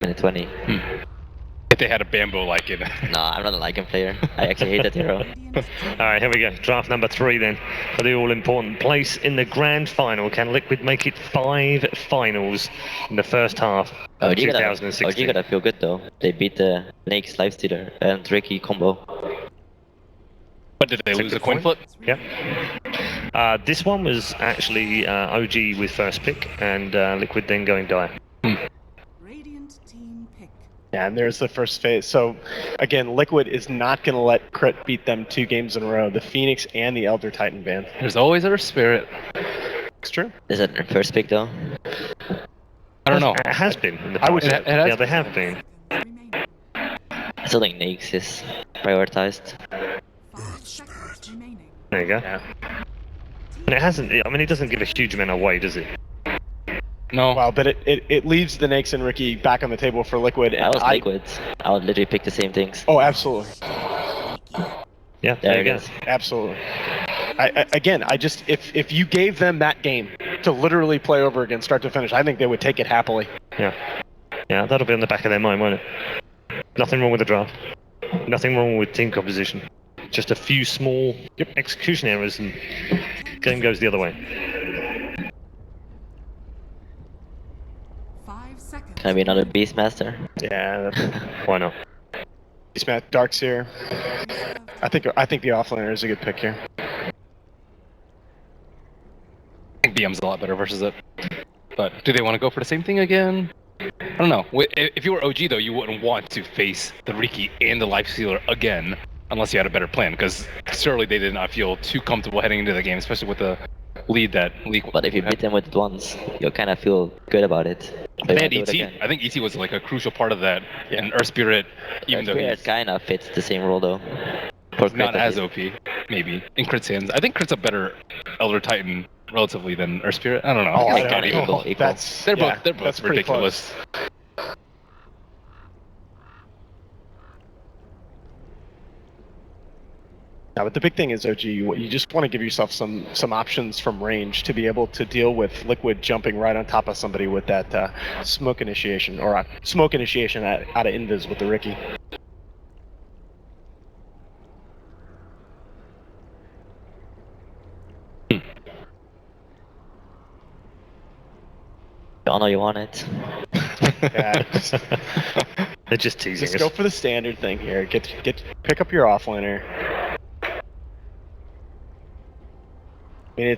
2020. If they had a Bamboo like it. No, I'm not a Lycan player. I actually hate that hero. Alright, here we go. Draft number 3 then. For the all-important place in the grand final. Can Liquid make it 5 finals in the first half of 2016? OG gotta feel good though. They beat the Nake's Lifestealer and Ricky combo. But did they lose a coin flip? Yep. This one was actually OG with first pick and Liquid then going Dire. Yeah, and there's the first phase. So, again, Liquid is not going to let Crit beat them 2 games in a row. The Phoenix and the Elder Titan ban. There's always our spirit. It's true. Is that their first pick though? I don't know. It has been. In the I would past. say. Yeah, they have been. I still think Nake's is prioritized. There you go. Yeah. And it hasn't. I mean, it doesn't give a huge amount away, does it? No. Wow, but it leaves the Nakes and Ricky back on the table for Liquid. And I was Liquid. I would literally pick the same things. Oh, absolutely. Yeah, There you it go. is. Absolutely. I just, if you gave them that game to literally play over again, start to finish, I think they would take it happily. Yeah. Yeah, that'll be on the back of their mind, won't it? Nothing wrong with the draft. Nothing wrong with team composition. Just a few small execution errors and game goes the other way. Can I be another Beastmaster? Yeah. Why not? He's Matt Dark's here. I think the offlaner is a good pick here. I think BM's a lot better versus it. But do they want to go for the same thing again? I don't know. If you were OG though, you wouldn't want to face the Riki and the Lifestealer again unless you had a better plan, because surely they did not feel too comfortable heading into the game, especially with the lead that League. But if you beat them with it once, you'll kind of feel good about it. They had ET. I think ET was like a crucial part of that. Yeah. And Earth Spirit, even though it kind of fits the same role though. Not as OP, maybe. In Crit's hands. I think Crit's a better Elder Titan relatively than Earth Spirit. I don't know. I think equal. They're both ridiculous. Now, but the big thing is, OG, you just want to give yourself some options from range to be able to deal with Liquid jumping right on top of somebody with that smoke initiation, or smoke initiation out of invis with the Riki. I know you want it. Yeah, They're just teasing us. Just go for the standard thing here. Pick up your offlaner. I mean,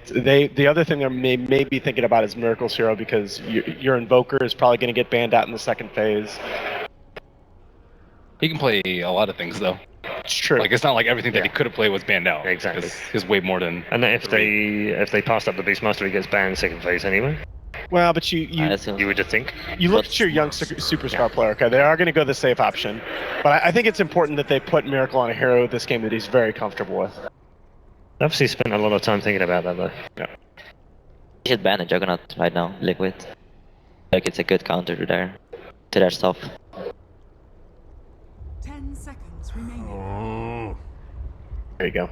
the other thing they may be thinking about is Miracle's Hero, because your Invoker is probably going to get banned out in the second phase. He can play a lot of things though. It's true. Like, it's not like everything that he could have played was banned out. Exactly. He's way more than. And then if they pass up the Beastmaster, he gets banned in second phase anyway. Well, but you would just think. You look at your young superstar player. Okay, they are going to go the safe option, but I think it's important that they put Miracle on a hero this game that he's very comfortable with. Obviously spent a lot of time thinking about that though. Yeah. You should ban a Juggernaut right now, Liquid. Like, it's a good counter to their stuff. 10 seconds remaining. There you go.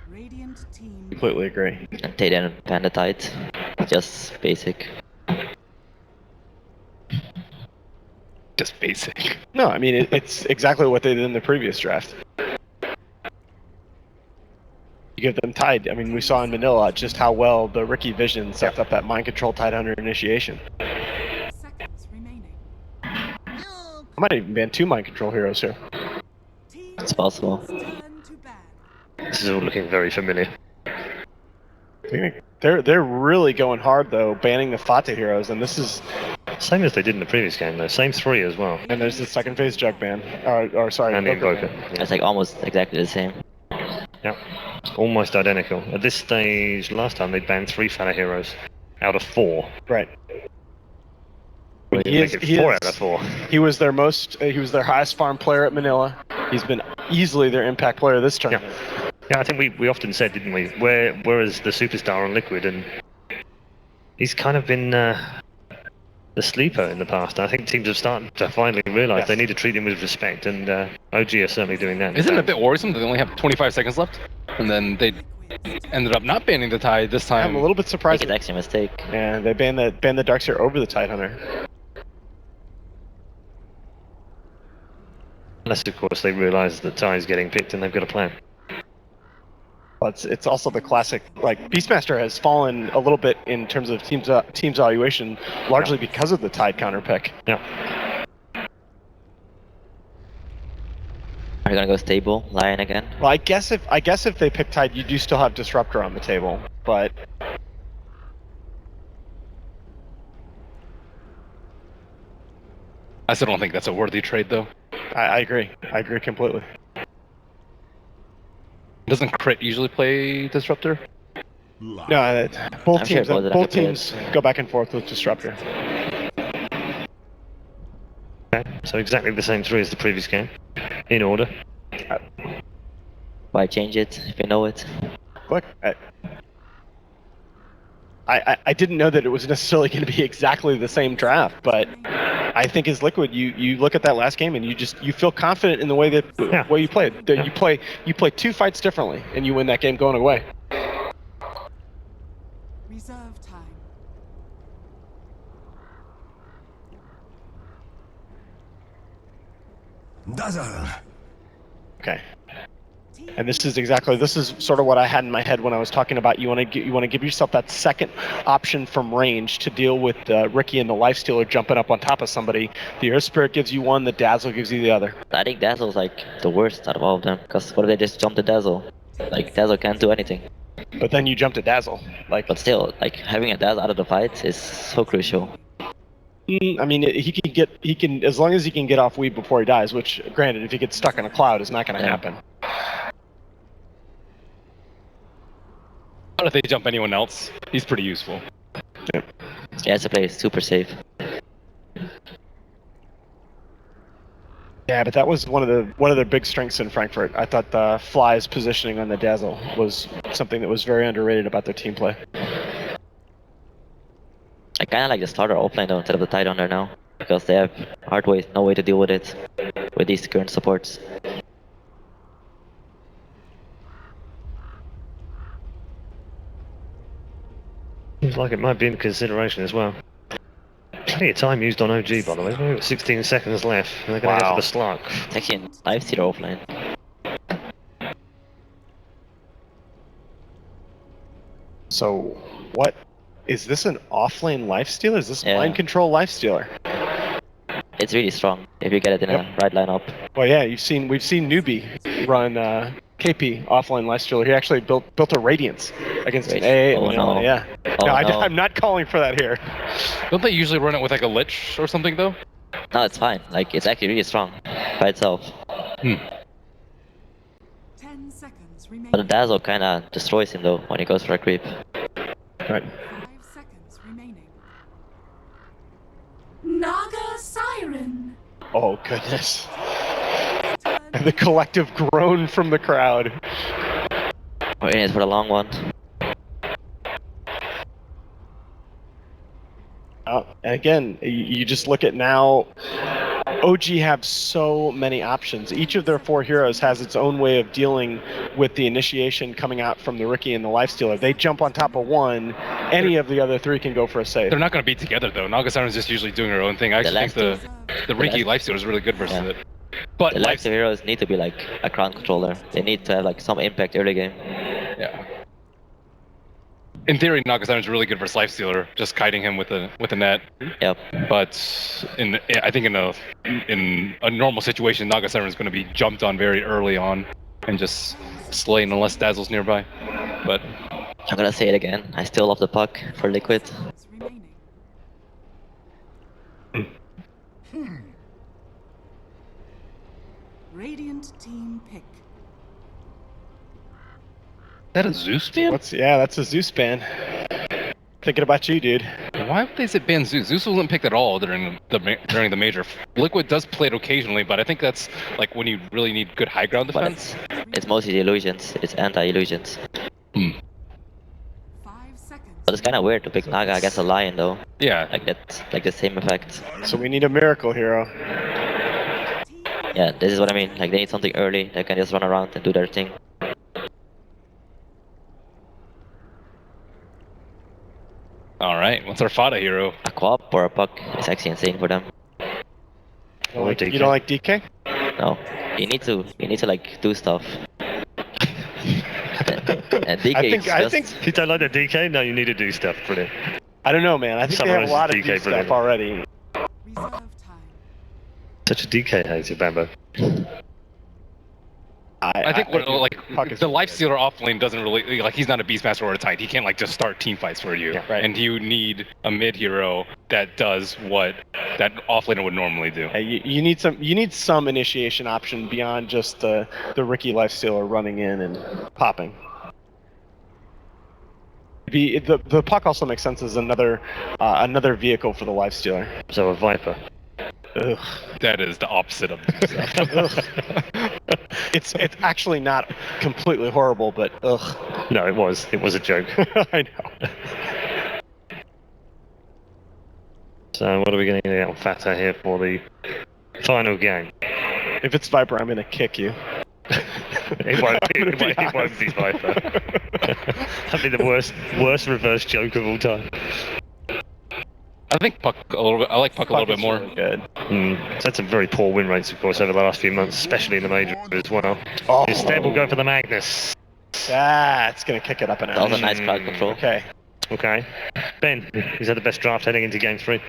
Radiant team. Completely agree. And they didn't ban the Tide. Just basic. Just basic. No, I mean it's exactly what they did in the previous draft. You give them Tide. I mean, we saw in Manila just how well the Riki Vision sets up that mind control Tide Hunter initiation. Seconds remaining. I might even ban 2 mind control heroes here. It's possible. Turn to ban. This is all looking very familiar. They're really going hard though, banning the Fate heroes, and this is Same as they did in the previous game though. Same 3 as well. and there's the second phase Jug ban, or sorry, And the Invoker Invoker. ban. It's like almost exactly the same. Yeah. Almost identical. At this stage, last time they banned 3 Fata heroes out of 4. Right. We He make it 4 out of 4. He was their their highest farm player at Manila. He's been easily their impact player this tournament. Yeah, I think we often said, didn't we? Where is the superstar on Liquid, and he's kind of been the sleeper in the past. I think teams have started to finally realise they need to treat him with respect, and OG are certainly doing that. Isn't it a bit worrisome that they only have 25 seconds left, and then they ended up not banning the Tide this time? I'm a little bit I surprised. think it's actually a mistake. And they banned the Darkseer over the Tide Hunter. Unless, of course, they realise that Ty's getting picked and they've got a plan. But it's also the classic, like, Beastmaster has fallen a little bit in terms of team's valuation, largely because of the Tide counter pick. Yeah. Are you gonna go stable, Lion again? Well, I guess if they pick Tide, you do still have Disruptor on the table, but I still don't think that's a worthy trade, though. I agree. I agree completely. Doesn't Crit usually play Disruptor? No, I'm sure both teams go back and forth with Disruptor. Okay, so exactly the same three as the previous game, in order. Why change it if you know it? Look, I didn't know that it was necessarily going to be exactly the same draft, but I think as Liquid, you look at that last game and you feel confident in the way that way you played. That you play two fights differently and you win that game going away. Reserve time. Okay. And this is sort of what I had in my head when I was talking about you want to give yourself that second option from range to deal with Ricky and the Lifestealer jumping up on top of somebody. The Earth Spirit gives you one, the Dazzle gives you the other. I think Dazzle's like the worst out of all of them. Because what if they just jump the Dazzle? Like, Dazzle can't do anything. But then you jump to Dazzle. But still, like, having a Dazzle out of the fight is so crucial. I mean, he can as long as he can get off weed before he dies, which granted, if he gets stuck in a cloud, is not going to happen. But if they jump anyone else, he's pretty useful. Yeah, it's a play super safe. Yeah, but that was one of their big strengths in Frankfurt. I thought the Fly's positioning on the Dazzle was something that was very underrated about their team play. I kind of like the starter offlane though instead of the Tide under now. Because they have no way to deal with it with these current supports. Seems like it might be in consideration as well. Plenty of time used on OG, by the way. We've got 16 seconds left, and they're going to go for the Slark. It's actually a Lifestealer offlane. So, what is this? An offlane Lifestealer? Is this Yeah. mind control Lifestealer? It's really strong if you get it in a right lineup. Well, yeah, we've seen Newbie run KP offline Lifestealer. He actually built a Radiance against an AA in Manila. no. Yeah. Oh, no, no. I'm not calling for that here. Don't they usually run it with like a Lich or something, though? No, it's fine. Like, it's actually really strong by itself. 10 seconds remaining. But the Dazzle kind of destroys him though when he goes for a creep. Right. 5 seconds remaining. Naga Siren. Oh goodness. And the collective groan from the crowd. We're in it for the long one. And again, you just look at now. OG have so many options. Each of their 4 heroes has its own way of dealing with the initiation coming out from the Ricky and the Lifestealer. They jump on top of one, any of the other 3 can go for a save. They're not going to be together, though. Naga Siren's just usually doing her own thing. I actually think the Ricky Lifestealer is really good versus it. But The Lifestealer heroes need to be like a crown controller. They need to have like some impact early game. yeah. In theory, Naga Siren's really good versus Lifestealer, just kiting him with a net. Yep. But I think in a normal situation, Naga Siren's going to be jumped on very early on and just slain unless Dazzle's nearby. But I'm gonna say it again. I still love the puck for Liquid. Seconds remaining. Radiant team pick. is that a Zeus ban? That's a Zeus ban. Thinking about you, dude. Why would they say ban Zeus? Zeus wasn't picked at all during the major. Liquid does play it occasionally, but I think that's like when you really need good high ground But defense. it's mostly the illusions. It's anti-illusions. 5 seconds. But it's kind of weird to pick Naga against a Lion though. Yeah, Like that's like the same effect. So we need a miracle hero. Yeah, this is what I mean. Like they need something early that can just run around and do their thing. all right. What's our Fada hero? A co-op or a puck is actually insane for them. You don't like DK? No. You need to like do stuff. And DK I think If you don't like the DK, no, you need to do stuff. Brilliant. I don't know, man. I think they have a Summarizes lot of DK deep stuff brilliant. already. Reserve time. Such a DK hater, Bambo. I think what, like Puck is the really life good. stealer off lane doesn't really like he's not a beastmaster or a tight. He can't like just start team fights for you. Yeah, right. And you need a mid hero that does what that off laner would normally do. Hey, you need some initiation option beyond just the Ricky lifestealer running in and popping. The puck also makes sense as another vehicle for the lifestealer. So a Viper. Ugh. That is the opposite of stuff. It's actually not completely horrible, but ugh. No, it was a joke. I know. So what are we going to get out of Fata here for the final game? If it's Viper, I'm gonna kick you. It won't be. I'm gonna be It won't be honest. Viper. That'd be the worst reverse joke of all time. I think Puck a little bit. I like Puck a little bit more. Really good. So that's a very poor win rates, of course, over the last few months, especially in the major as well. Oh. Instead, we'll go for the Magnus. That's gonna kick it up an That was a notch. nice crowd control. Okay. Okay. Ben, is that the best draft heading into game 3?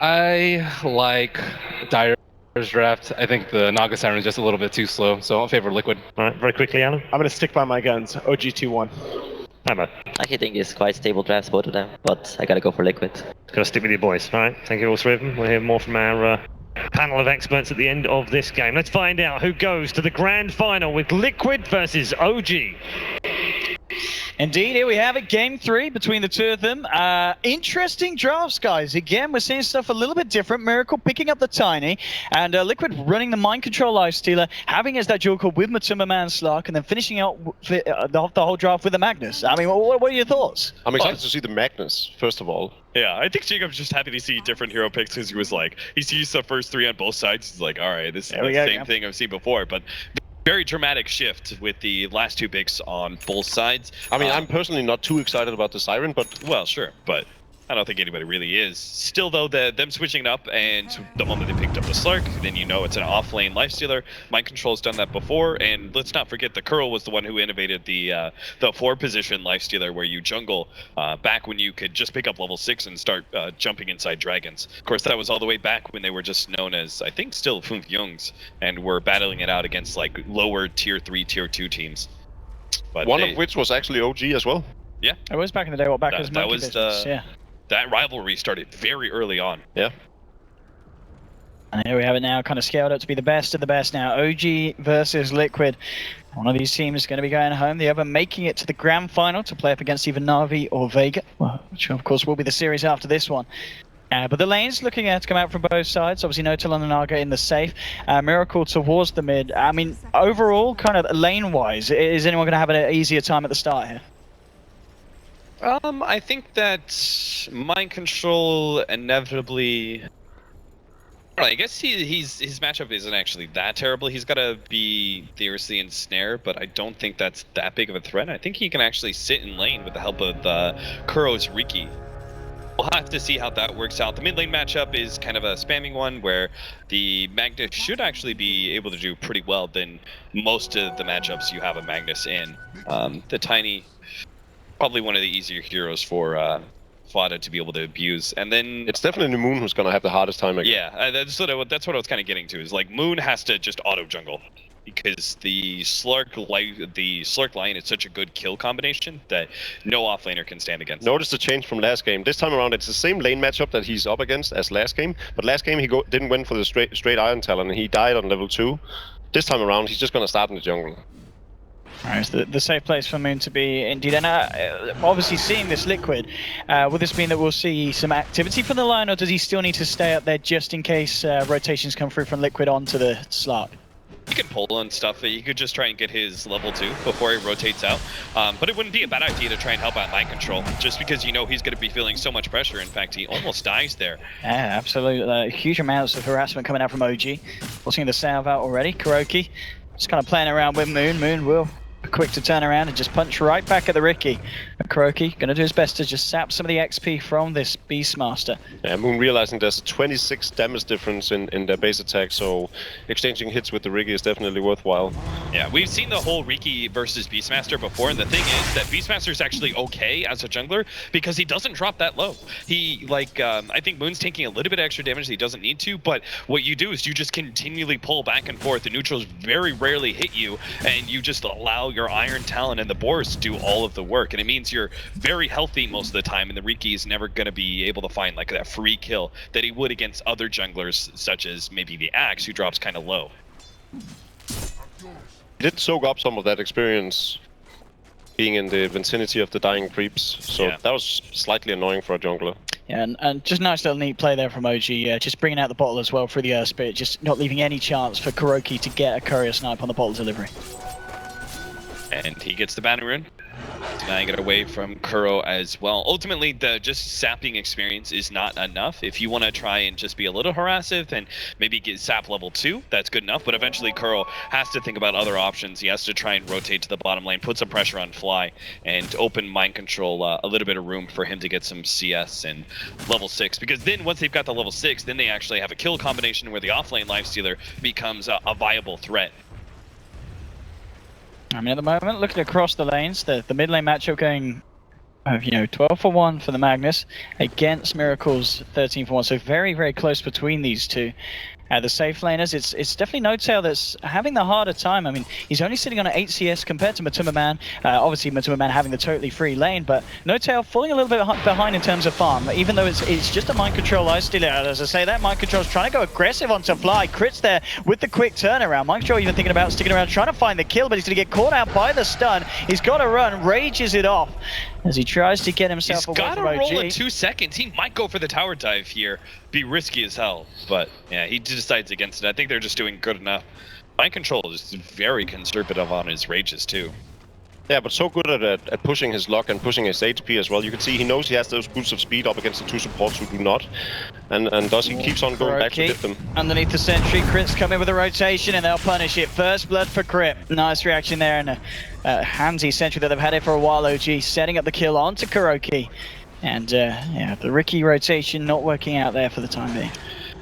I like Dyer's draft. I think the Naga Siren is just a little bit too slow, so I'll favor Liquid. All right, very quickly, Alan. I'm gonna stick by my guns. OG 2-1. Hammer. I think it's quite stable drafts, both of them, but I gotta go for Liquid. Gotta stick with your boys. All right, thank you all three of them. We'll hear more from our panel of experts at the end of this game. Let's find out who goes to the grand final with Liquid versus OG. Indeed, here we have it, game 3 between the two of them. Interesting drafts, guys. Again, we're seeing stuff a little bit different. Miracle picking up the Tiny, and Liquid running the Mind Control Lifestealer, having as that dual call with Matumba Man Slark, and then finishing out the whole draft with the Magnus. I mean, what are your thoughts? I'm excited to see the Magnus, first of all. Yeah, I think Jacob's just happy to see different hero picks because he was like, he's used the first 3 on both sides. He's like, all right, this is There we the go, same yeah. thing I've seen before, but very dramatic shift with the last 2 picks on both sides. I mean, I'm personally not too excited about the Siren, but Well, sure, but I don't think anybody really is. Still, though, them switching it up, and the moment they picked up the Slark, then you know it's an off-lane lifestealer. Mind Control's done that before, and let's not forget the Curl was the one who innovated the 4-position lifestealer, where you jungle back when you could just pick up level 6 and start jumping inside dragons. Of course, that was all the way back when they were just known as, I think, still Funf Youngs, and were battling it out against like lower tier 3, tier 2 teams. But one of which was actually OG as well. yeah, It was back in the day, back as that Monkey was Business, yeah. that rivalry started very early on. Yeah. And here we have it now, kind of scaled up to be the best of the best now. OG versus Liquid. One of these teams is going to be going home, the other making it to the grand final to play up against either Na'Vi or Vega, which of course will be the series after this one. But the lanes looking at to come out from both sides. Obviously, no Talon and Naga in the safe. Miracle towards the mid. I mean, overall, kind of lane-wise, is anyone going to have an easier time at the start here? I think that Mind Control inevitably. I guess his matchup isn't actually that terrible. He's got to be fiercely ensnare, but I don't think that's that big of a threat. I think he can actually sit in lane with the help of Kuro's Riki. We'll have to see how that works out. The mid lane matchup is kind of a spamming one where the Magnus should actually be able to do pretty well than most of the matchups you have a Magnus in. The Tiny, probably one of the easier heroes for Fada to be able to abuse. And then It's definitely Moon who's going to have the hardest time again. yeah, that's what I was kind of getting to, is like Moon has to just auto jungle because the Slark line is such a good kill combination that no offlaner can stand against. Notice the change from last game. This time around, it's the same lane matchup that he's up against as last game. But last game, he didn't win for the straight Iron Talon, and he died on level 2. This time around, he's just going to start in the jungle. Alright, so the safe place for Moon to be indeed. And obviously seeing this Liquid, will this mean that we'll see some activity from the line, or does he still need to stay up there just in case rotations come through from Liquid onto the Slark? He can pull on stuff. He could just try and get his level 2 before he rotates out. But it wouldn't be a bad idea to try and help out Mind Control, just because you know he's going to be feeling so much pressure. In fact, he almost dies there. Yeah, absolutely. Huge amounts of harassment coming out from OG. We're seeing the salve out already. Kuroki just kind of playing around with Moon. Moon will quick to turn around and just punch right back at the Riki. But KuroKy going to do his best to just sap some of the XP from this Beastmaster. Yeah, Moon realizing there's a 26 damage difference in their base attack, so exchanging hits with the Riki is definitely worthwhile. Yeah, we've seen the whole Riki versus Beastmaster before, and the thing is that Beastmaster is actually okay as a jungler because he doesn't drop that low. He, like, I think Moon's taking a little bit of extra damage that he doesn't need to, but what you do is you just continually pull back and forth. The neutrals very rarely hit you, and you just allow your Iron Talon and the Boars to do all of the work, and it means you're very healthy most of the time, and the Riki is never going to be able to find like that free kill that he would against other junglers, such as maybe the Axe, who drops kind of low. He did soak up some of that experience being in the vicinity of the dying creeps, so Yeah. that was slightly annoying for a jungler. Yeah, and just nice little neat play there from OG, just bringing out the bottle as well through the Earth Spirit, just not leaving any chance for KuroKy to get a courier snipe on the bottle delivery. And he gets the banner rune, denying it away from Kuro as well. Ultimately, the just sapping experience is not enough. If you want to try and just be a little harassive and maybe get sap level 2, that's good enough. But eventually, Kuro has to think about other options. He has to try and rotate to the bottom lane, put some pressure on Fly, and open mind control a little bit of room for him to get some CS and level 6. Because then once they've got the level 6, then they actually have a kill combination where the offlane lifestealer becomes a viable threat. I mean, at the moment, looking across the lanes, the mid lane matchup going, 12 for 1 for the Magnus against Miracle's 13 for 1. So very, very close between these two. The safe laners, it's definitely No-Tail that's having the harder time. I mean, he's only sitting on an 8 CS compared to Matuma Man. Obviously, Matuma Man having the totally free lane, but No-Tail falling a little bit behind in terms of farm. Even though it's just a mind control lifestealer, as I say, that mind control is trying to go aggressive onto Fly. Crits there with the quick turnaround. Mind control even thinking about sticking around, trying to find the kill, but he's going to get caught out by the stun. He's got to run, rages it off as he tries to get himself away from OG. He's got to roll in 2 seconds. He might go for the tower dive here. Be risky as hell, but yeah, he decides against it. I think they're just doing good enough. Mind control is very conservative on his rages too. Yeah, but so good at pushing his luck and pushing his HP as well. You can see he knows he has those boosts of speed up against the 2 supports who do not. And thus he keeps on going back to hit them. Underneath the sentry, Crit's coming with a rotation and they'll punish it. First blood for Crit. Nice reaction there, and a handsy sentry that they've had it for a while, OG, setting up the kill onto KuroKy. And yeah, the Riki rotation not working out there for the time being.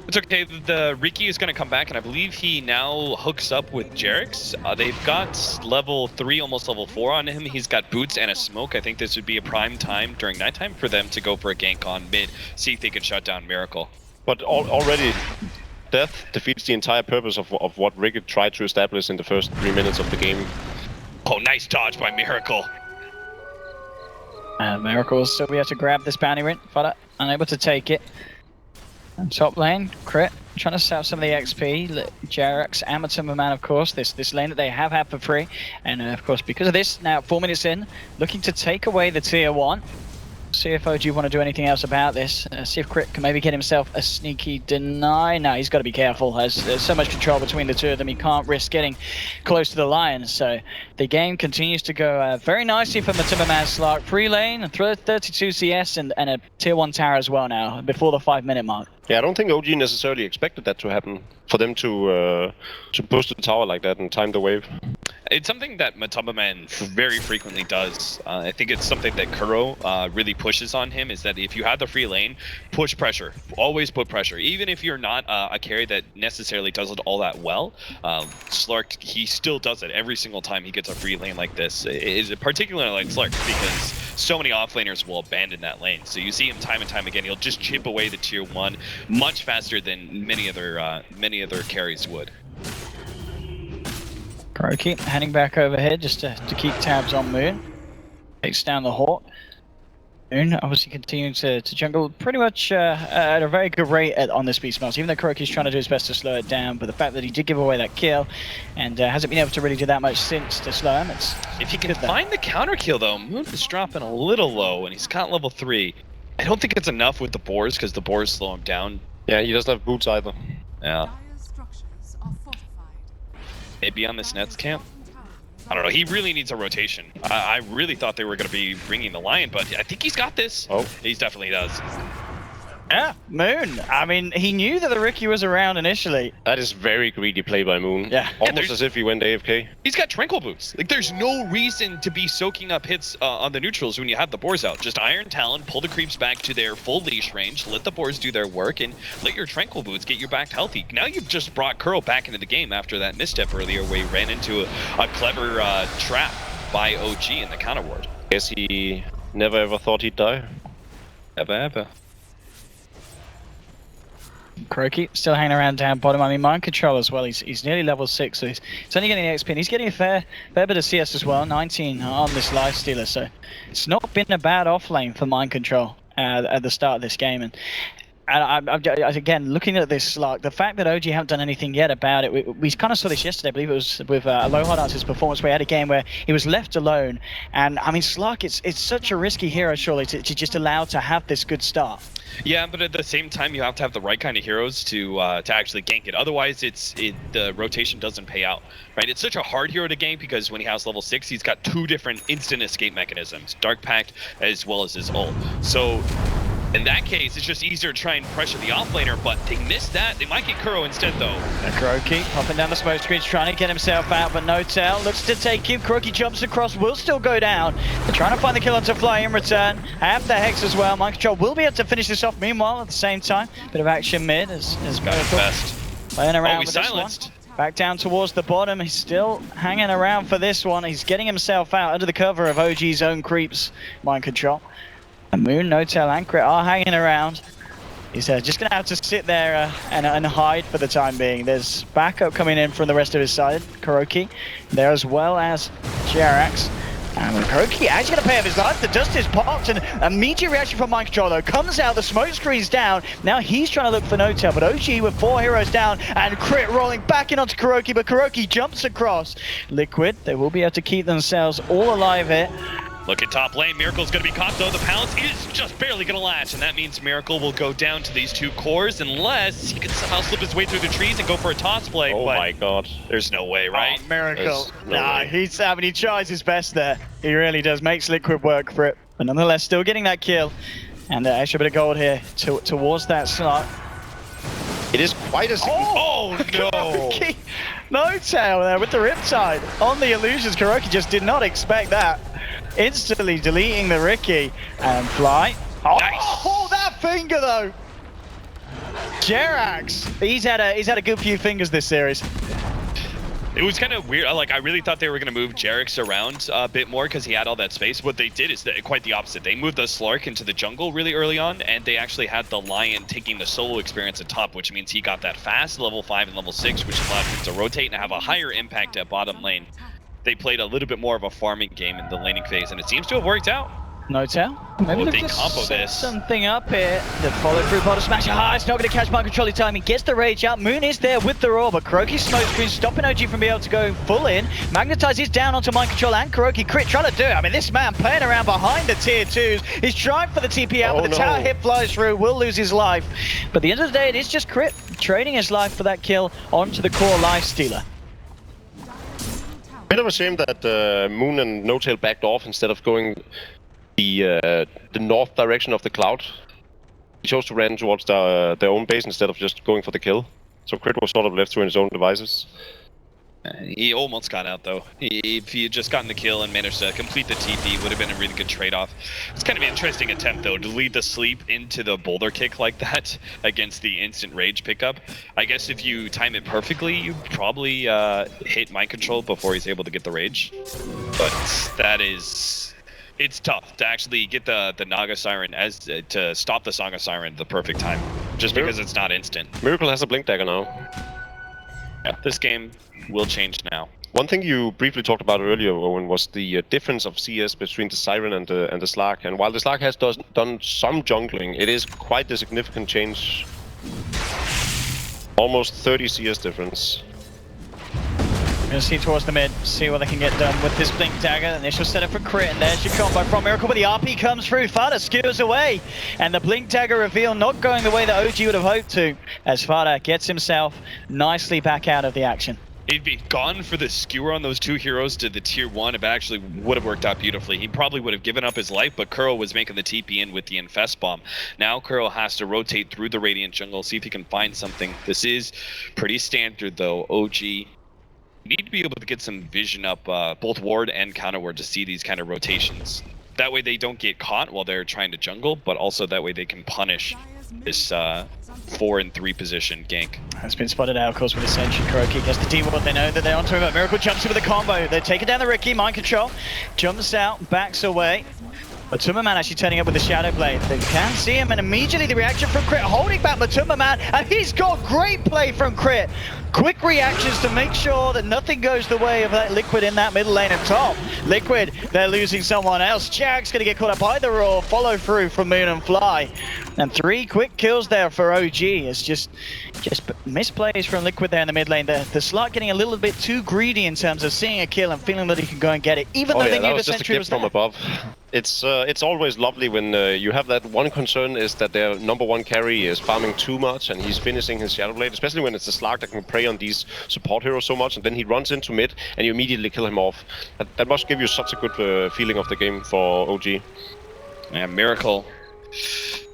It's okay, the Riki is going to come back, and I believe he now hooks up with Jerix. They've got level 3, almost level 4 on him. He's got boots and a smoke. I think this would be a prime time during nighttime for them to go for a gank on mid, see if they can shut down Miracle. But already, death defeats the entire purpose of what Riki tried to establish in the first 3 minutes of the game. Oh, nice dodge by Miracle. Miracle will still be able to grab this bounty ring, but unable to take it. And top lane, Crit, trying to sell some of the XP. Jerax, Matuma Man, of course, this lane that they have had for free. And of course, because of this, now 4 minutes in, looking to take away the tier 1. See if OG want to do anything else about this. See if Crit can maybe get himself a sneaky deny. No, he's got to be careful. There's so much control between the two of them. He can't risk getting close to the Lions. So the game continues to go very nicely for Matuma Man Slark. Free lane, 32 CS and a tier 1 tower as well now, before the 5-minute mark. Yeah, I don't think OG necessarily expected that to happen, for them to push the tower like that and time the wave. It's something that Matuma Man very frequently does. I think it's something that Kuro really pushes on him, is that if you have the free lane, push pressure. Always put pressure. Even if you're not a carry that necessarily does it all that well, Slark, he still does it every single time he gets a free lane like this. Is particularly like Slark, because so many offlaners will abandon that lane. So you see him time and time again. He'll just chip away the tier 1 much faster than many other carries would. KuroKy heading back overhead just to keep tabs on Moon. Takes down the Hawk. Moon obviously continuing to jungle pretty much at a very good rate on this Beastmaster, even though KuroKy's trying to do his best to slow it down. But the fact that he did give away that kill and hasn't been able to really do that much since to slow him, it's if he can find the counter kill though, Moon is dropping a little low and he's got level 3. I don't think it's enough with the Boars because the Boars slow him down. Yeah, he doesn't have boots either. Yeah. Dire structures are fortified. Maybe on this Nets camp? I don't know, he really needs a rotation. I really thought they were going to be bringing the Lion, but I think he's got this. Oh. He definitely does. Yeah, Moon. I mean, he knew that the Riki was around initially. That is very greedy play by Moon. Yeah. Almost as if he went AFK. He's got Tranquil Boots. Like, there's no reason to be soaking up hits on the neutrals when you have the boars out. Just Iron Talon, pull the creeps back to their full leash range, let the boars do their work, and let your Tranquil Boots get you back healthy. Now you've just brought Kuro back into the game after that misstep earlier where he ran into a clever trap by OG in the counter ward. Guess he never ever thought he'd die. Ever. Croaky still hanging around down bottom. I mean, mind control as well. He's nearly level 6, so he's only getting the XP. And he's getting a fair bit of CS as well. 19 on this life stealer, so it's not been a bad off lane for mind control at the start of this game. And I'm again looking at this Slark. The fact that OG haven't done anything yet about it. We kind of saw this yesterday. I believe it was with Aloha Dance's performance, where he had a game where he was left alone. And I mean, Slark, it's such a risky hero, surely, to just allow to have this good start. Yeah, but at the same time, you have to have the right kind of heroes to actually gank it. Otherwise, the rotation doesn't pay out, right? It's such a hard hero to gank because when he has level 6, he's got 2 different instant escape mechanisms, Dark Pact as well as his ult. So in that case, it's just easier to try and pressure the offlaner, but they missed that. They might get Kuro instead, though. Kuroki popping down the smoke screen, trying to get himself out, but no tail. Looks to take him. Kuroki jumps across, will still go down. They're trying to find the kill onto Fly in return. Have the Hex as well. Mind control will be able to finish this off. Meanwhile, at the same time, bit of action mid as Best. playing around with silenced. this one. Back down towards the bottom. He's still hanging around for this one. He's getting himself out under the cover of OG's own creeps. Mind control. And Moon, No Tail, and Crit are hanging around. He's just going to have to sit there and hide for the time being. There's backup coming in from the rest of his side. Kuroki there as well as Jerax. And Kuroki actually going to pay off his life. The dust is popped, and immediate reaction from Mind Control though comes out. The smoke screen's down. Now he's trying to look for No Tail, but OG with 4 heroes down and Crit rolling back in onto Kuroki, but Kuroki jumps across. Liquid, they will be able to keep themselves all alive here. Look at top lane. Miracle's going to be caught, though. The pounce is just barely going to latch, and that means Miracle will go down to these 2 cores unless he can somehow slip his way through the trees and go for a toss play. Oh my god. There's no way, right? Oh, Miracle. No way. He tries his best there. He really does. Makes Liquid work for it. But nonetheless, still getting that kill. And extra bit of gold here towards that slot. It is quite a... Oh no! No Tail there with the Riptide on the illusions. Kuroki just did not expect that. Instantly deleting the Riki and Fly. Oh, Nice. Oh, that finger though. Jerax, he's had a good few fingers this series. It was kind of weird. I really thought they were going to move Jerax around a bit more because he had all that space. What they did is quite the opposite. They moved the Slark into the jungle really early on, and they actually had the Lion taking the solo experience at top, which means he got that fast level 5 and level 6, which allowed him to rotate and have a higher impact at bottom lane. They played a little bit more of a farming game in the laning phase, and it seems to have worked out. No Tail. Maybe they combo this. Something up here. The follow through bottom smash. Ah, it's not going to catch Mind Control in time. He gets the rage out. Moon is there with the roar, but Kuroki's smoke screen stopping OG from being able to go full in. Magnetize is down onto Mind Control and Kuroki. Crit trying to do it. I mean, this man playing around behind the tier 2s. He's trying for the TP out, but the tower hit flies through. Will lose his life. But at the end of the day, it is just Crit trading his life for that kill onto the core life stealer. Bit of a shame that Moon and No Tail backed off instead of going the north direction of the cloud. He chose to run towards their own base instead of just going for the kill. So Crit was sort of left to his own devices. He almost got out, though. If he had just gotten the kill and managed to complete the TP, would have been a really good trade-off. It's kind of an interesting attempt, though, to lead the sleep into the boulder kick like that against the instant rage pickup. I guess if you time it perfectly, you probably hit Mind Control before he's able to get the rage. But that is... It's tough to actually get the Naga Siren to stop the Saga Siren at the perfect time, just because it's not instant. Miracle has a Blink Dagger now. Yeah, this game will change now. One thing you briefly talked about earlier, Owen, was the difference of CS between the Siren and the Slark. And while the Slark has done some jungling, it is quite a significant change. Almost 30 CS difference. Gonna see towards the mid, see what they can get done with this Blink Dagger. Initial setup for Crit, and there's your combo from Miracle, but the RP comes through. Fada skewers away, and the Blink Dagger reveal not going the way that OG would have hoped to, as Fada gets himself nicely back out of the action. He'd be gone for the skewer on those two heroes to the tier 1. It actually would have worked out beautifully. He probably would have given up his life, but Kuro was making the TP in with the Infest Bomb. Now Kuro has to rotate through the Radiant jungle, see if he can find something. This is pretty standard though. OG need to be able to get some vision up, both ward and counter ward, to see these kind of rotations. That way they don't get caught while they're trying to jungle, but also that way they can punish this 4 and 3 position gank. Has been spotted out, of course, with Ascension. Kuroki gets the D-ward. They know that they're onto him, but Miracle jumps in with a combo. They're taking down the Riki. Mind control. Jumps out, backs away. Matuma Man actually turning up with the Shadow Blade. They can see him, and immediately the reaction from Crit, holding back Matuma Man, and he's got great play from Crit. Quick reactions to make sure that nothing goes the way of that Liquid in that middle lane and top. Liquid, they're losing someone else. Jack's going to get caught up by the Roar, follow through from Moon and Fly. And 3 quick kills there for OG. It's just misplays from Liquid there in the mid lane. The Slark getting a little bit too greedy in terms of seeing a kill and feeling that he can go and get it, even though they knew the Sentry was there. From above. It's always lovely when you have that. One concern is that their #1 carry is farming too much and he's finishing his Shadow Blade, especially when it's a Slark that can prey on these support heroes so much, and then he runs into mid and you immediately kill him off. That must give you such a good feeling of the game for OG. Yeah, Miracle.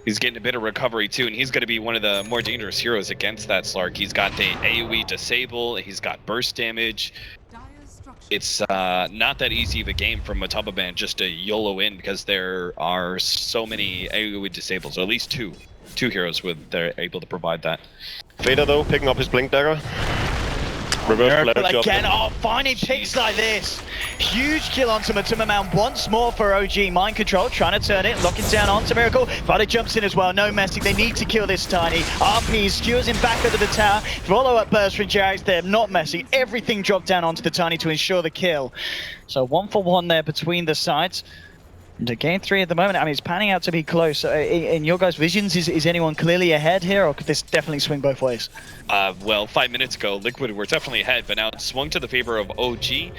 He's getting a bit of recovery too, and he's going to be one of the more dangerous heroes against that Slark. He's got the AoE disable, he's got burst damage. It's not that easy of a game from Matuma Man just to YOLO in, because there are so many AoE disables, or at least two heroes they're able to provide that. Vader though, picking up his Blink Dagger. Reverse Miracle again. Oh, finding picks like this. Huge kill onto Matuma Man once more for OG. Mind control, trying to turn it, locking down onto Miracle. Vader jumps in as well, no messing. They need to kill this Tiny. RP skewers him back under the tower. Follow-up burst from Jags there, not messing. Everything dropped down onto the Tiny to ensure the kill. So 1 for 1 there between the sides. Into game 3 at the moment, I mean, it's panning out to be close. In your guys' visions, is anyone clearly ahead here, or could this definitely swing both ways? Well, 5 minutes ago, Liquid were definitely ahead, but now it's swung to the favor of OG.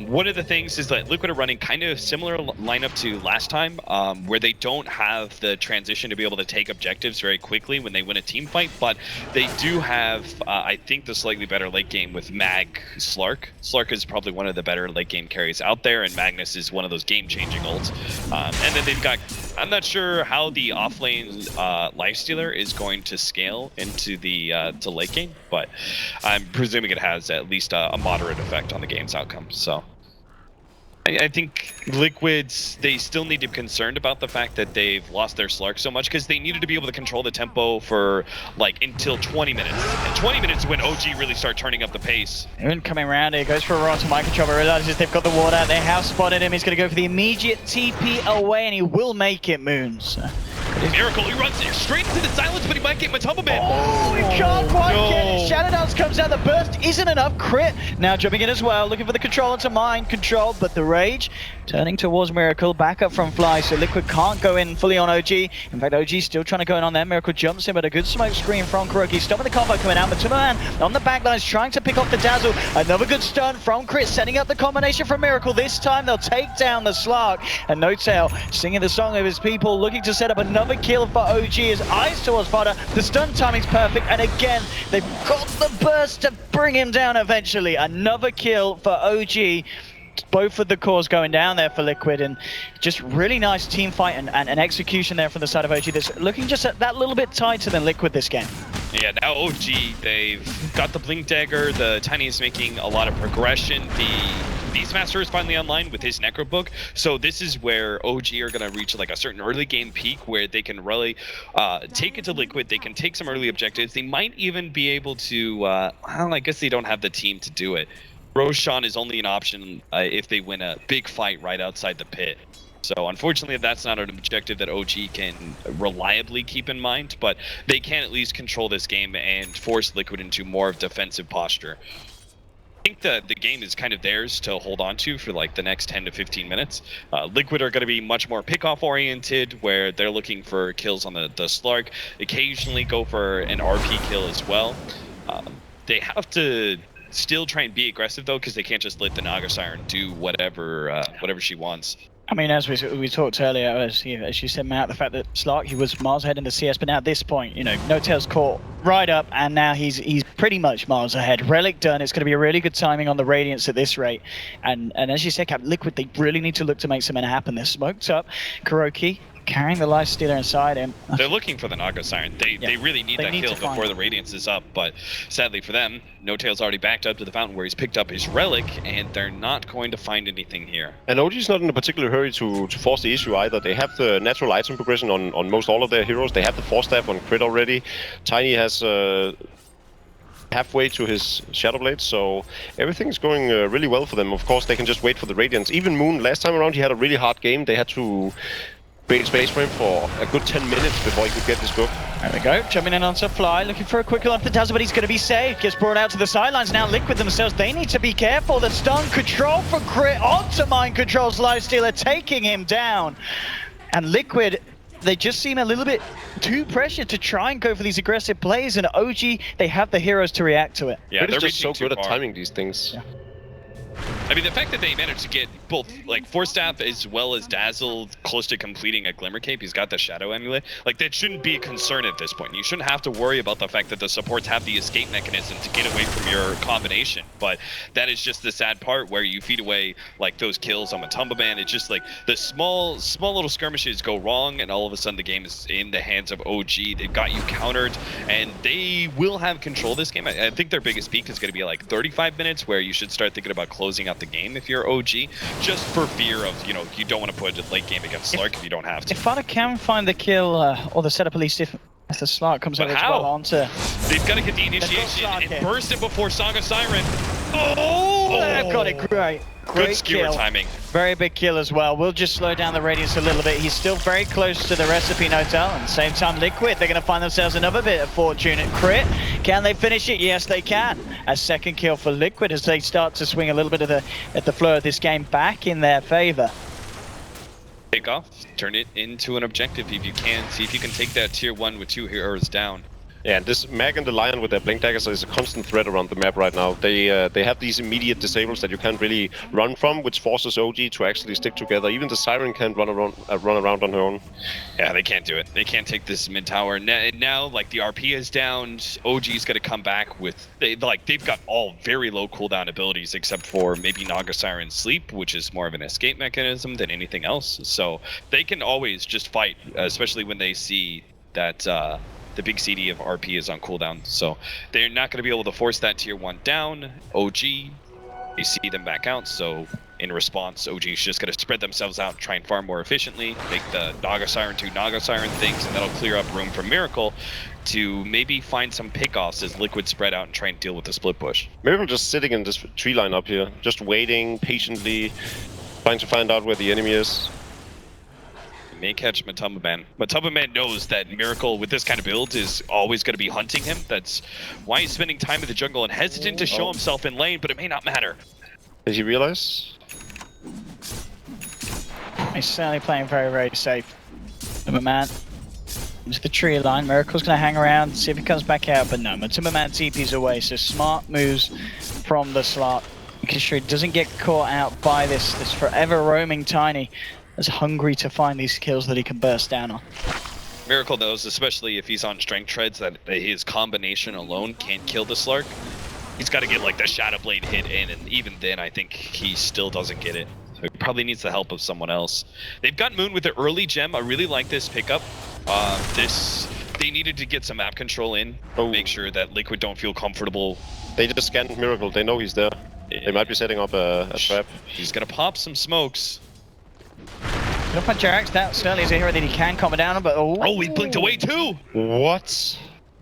One of the things is that Liquid are running kind of similar lineup to last time, where they don't have the transition to be able to take objectives very quickly when they win a team fight, but they do have, I think, the slightly better late game with Mag Slark. Slark is probably one of the better late game carries out there, and Magnus is one of those game-changing ults. And then they've got, I'm not sure how the offlane Lifestealer is going to scale into the to late game, but I'm presuming it has at least a moderate effect on the game's outcome. So I think Liquids, they still need to be concerned about the fact that they've lost their Slark so much, because they needed to be able to control the tempo for like until 20 minutes. And 20 minutes is when OG really start turning up the pace. Moon coming around here, goes for a run to mind control, but realizes they've got the ward out. They have spotted him. He's going to go for the immediate TP away, and he will make it, Moon. So. Miracle, he runs straight into the silence, but he might get Matuma Man. Oh, he can't quite get it. Shadow Dance comes out, the burst isn't enough. Crit now jumping in as well, looking for the control into mind control, but the rage turning towards Miracle, back up from Fly, so Liquid can't go in fully on OG. In fact, OG still trying to go in on them. Miracle jumps in, but a good smoke screen from Kuroki, stopping the combo coming out. Matuma Man on the backlines trying to pick off the Dazzle. Another good stun from Crit, setting up the combination from Miracle. This time they'll take down the Slark, and No Tail singing the song of his people, looking to set up another kill for OG as eyes towards Fodder. The stun timing's perfect, and again, they've got the burst to bring him down eventually. Another kill for OG. Both of the cores going down there for Liquid, and just really nice team fight and execution there from the side of OG that's looking just that little bit tighter than Liquid this game. Yeah, now OG, they've got the Blink Dagger, the Tiny is making a lot of progression, the Beastmaster is finally online with his Necro Book, so this is where OG are going to reach like a certain early game peak where they can really take it to Liquid, they can take some early objectives, they might even be able to, I guess they don't have the team to do it. Roshan is only an option if they win a big fight right outside the pit. So unfortunately, that's not an objective that OG can reliably keep in mind, but they can at least control this game and force Liquid into more of defensive posture. I think the game is kind of theirs to hold on to for like the next 10 to 15 minutes. Liquid are going to be much more pickoff oriented, where they're looking for kills on the Slark, occasionally go for an RP kill as well. They have to still try and be aggressive though, because they can't just let the Naga Siren do whatever she wants. I mean, as we talked earlier, as you said, Matt, the fact that Slark, he was miles ahead in the CS, but now at this point, you know, No-Tail's caught right up, and now he's pretty much miles ahead. Relic done. It's going to be a really good timing on the Radiance at this rate. And as you said, Cap, Liquid, they really need to look to make something happen. They're smoked up. Kuroki carrying the life stealer inside him. They're looking for the Naga Siren. They really need that kill before the Radiance is up, but sadly for them, No-Tail's already backed up to the fountain where he's picked up his relic, and they're not going to find anything here. And OG's not in a particular hurry to force the issue either. They have the natural item progression on most all of their heroes. They have the Force Staff on crit already. Tiny has halfway to his Shadow Blade, so everything's going really well for them. Of course, they can just wait for the Radiance. Even Moon, last time around, he had a really hard game. They had to create space for him for a good 10 minutes before he could get this book. There we go, jumping in onto Fly, looking for a quick kill off the Dazzle, but he's going to be saved. Gets brought out to the sidelines now. Liquid themselves, they need to be careful. The stun control for Crit onto Mind Control's Lifestealer, taking him down. And Liquid, they just seem a little bit too pressured to try and go for these aggressive plays, and OG, they have the heroes to react to it. Yeah, they're just so good at timing these things. Yeah. I mean, the fact that they managed to get both, like, Force Staff as well as Dazzle close to completing a Glimmer Cape, he's got the Shadow Amulet, like, that shouldn't be a concern at this point. You shouldn't have to worry about the fact that the supports have the escape mechanism to get away from your combination, but that is just the sad part where you feed away, like, those kills on Matumba Man. It's just, like, the small little skirmishes go wrong, and all of a sudden the game is in the hands of OG. They've got you countered, and they will have control this game. I think their biggest peak is going to be, like, 35 minutes, where you should start thinking about closing out the game if you're OG, just for fear of, you know, you don't want to put a late game against Slark if you don't have to. If Fada can find the kill, or the setup at least, if the Slark comes over as well onto... They've got to get the initiation and burst it before Saga Siren. They've got it, great. Good skewer kill. timing. Very big kill as well. We'll just slow down the Radiance a little bit. He's still very close to the recipe, No-Tail. And at the same time, Liquid, they're going to find themselves another bit of fortune at Crit. Can they finish it? Yes, they can. A second kill for Liquid as they start to swing a little bit of the flow of this game back in their favor. Take off, turn it into an objective if you can. See if you can take that tier 1 with 2 heroes down. Yeah, and this Mag and the Lion with their Blink Daggers is a constant threat around the map right now. They have these immediate disables that you can't really run from, which forces OG to actually stick together. Even the Siren can't run around on her own. Yeah, they can't do it. They can't take this mid tower. Now, like, the RP is down, OG's gonna come back with... They've got all very low cooldown abilities, except for maybe Naga Siren Sleep, which is more of an escape mechanism than anything else. So they can always just fight, especially when they see that... the big CD of RP is on cooldown, so they're not going to be able to force that tier 1 down. OG, you see them back out, so in response, OG is just going to spread themselves out, try and farm more efficiently, make the Naga Siren 2 Naga Siren things, and that'll clear up room for Miracle to maybe find some pickoffs as Liquid spread out and try and deal with the split push. Miracle just sitting in this tree line up here, just waiting patiently, trying to find out where the enemy is. May catch Matumba Man. Matumba Man knows that Miracle with this kind of build is always going to be hunting him. That's why he's spending time in the jungle and hesitant to show himself in lane, but it may not matter. Did he realize? He's certainly playing very, very safe. Matumba Man into the tree line. Miracle's going to hang around, see if he comes back out, but no, Matumba Man TP's away, so smart moves from the Slark. Making sure he doesn't get caught out by this forever roaming Tiny. Is hungry to find these kills that he can burst down on. Miracle knows, especially if he's on strength treads, that his combination alone can't kill the Slark. He's got to get like the Shadow Blade hit in, and even then I think he still doesn't get it. So he probably needs the help of someone else. They've got Moon with the early gem. I really like this pickup. They needed to get some map control in, make sure that Liquid don't feel comfortable. They just scanned Miracle, they know he's there. They might be setting up a trap. He's gonna pop some smokes. Gonna punch Jerax. That certainly is a hero that he can calm it down, but he blinked away too! What?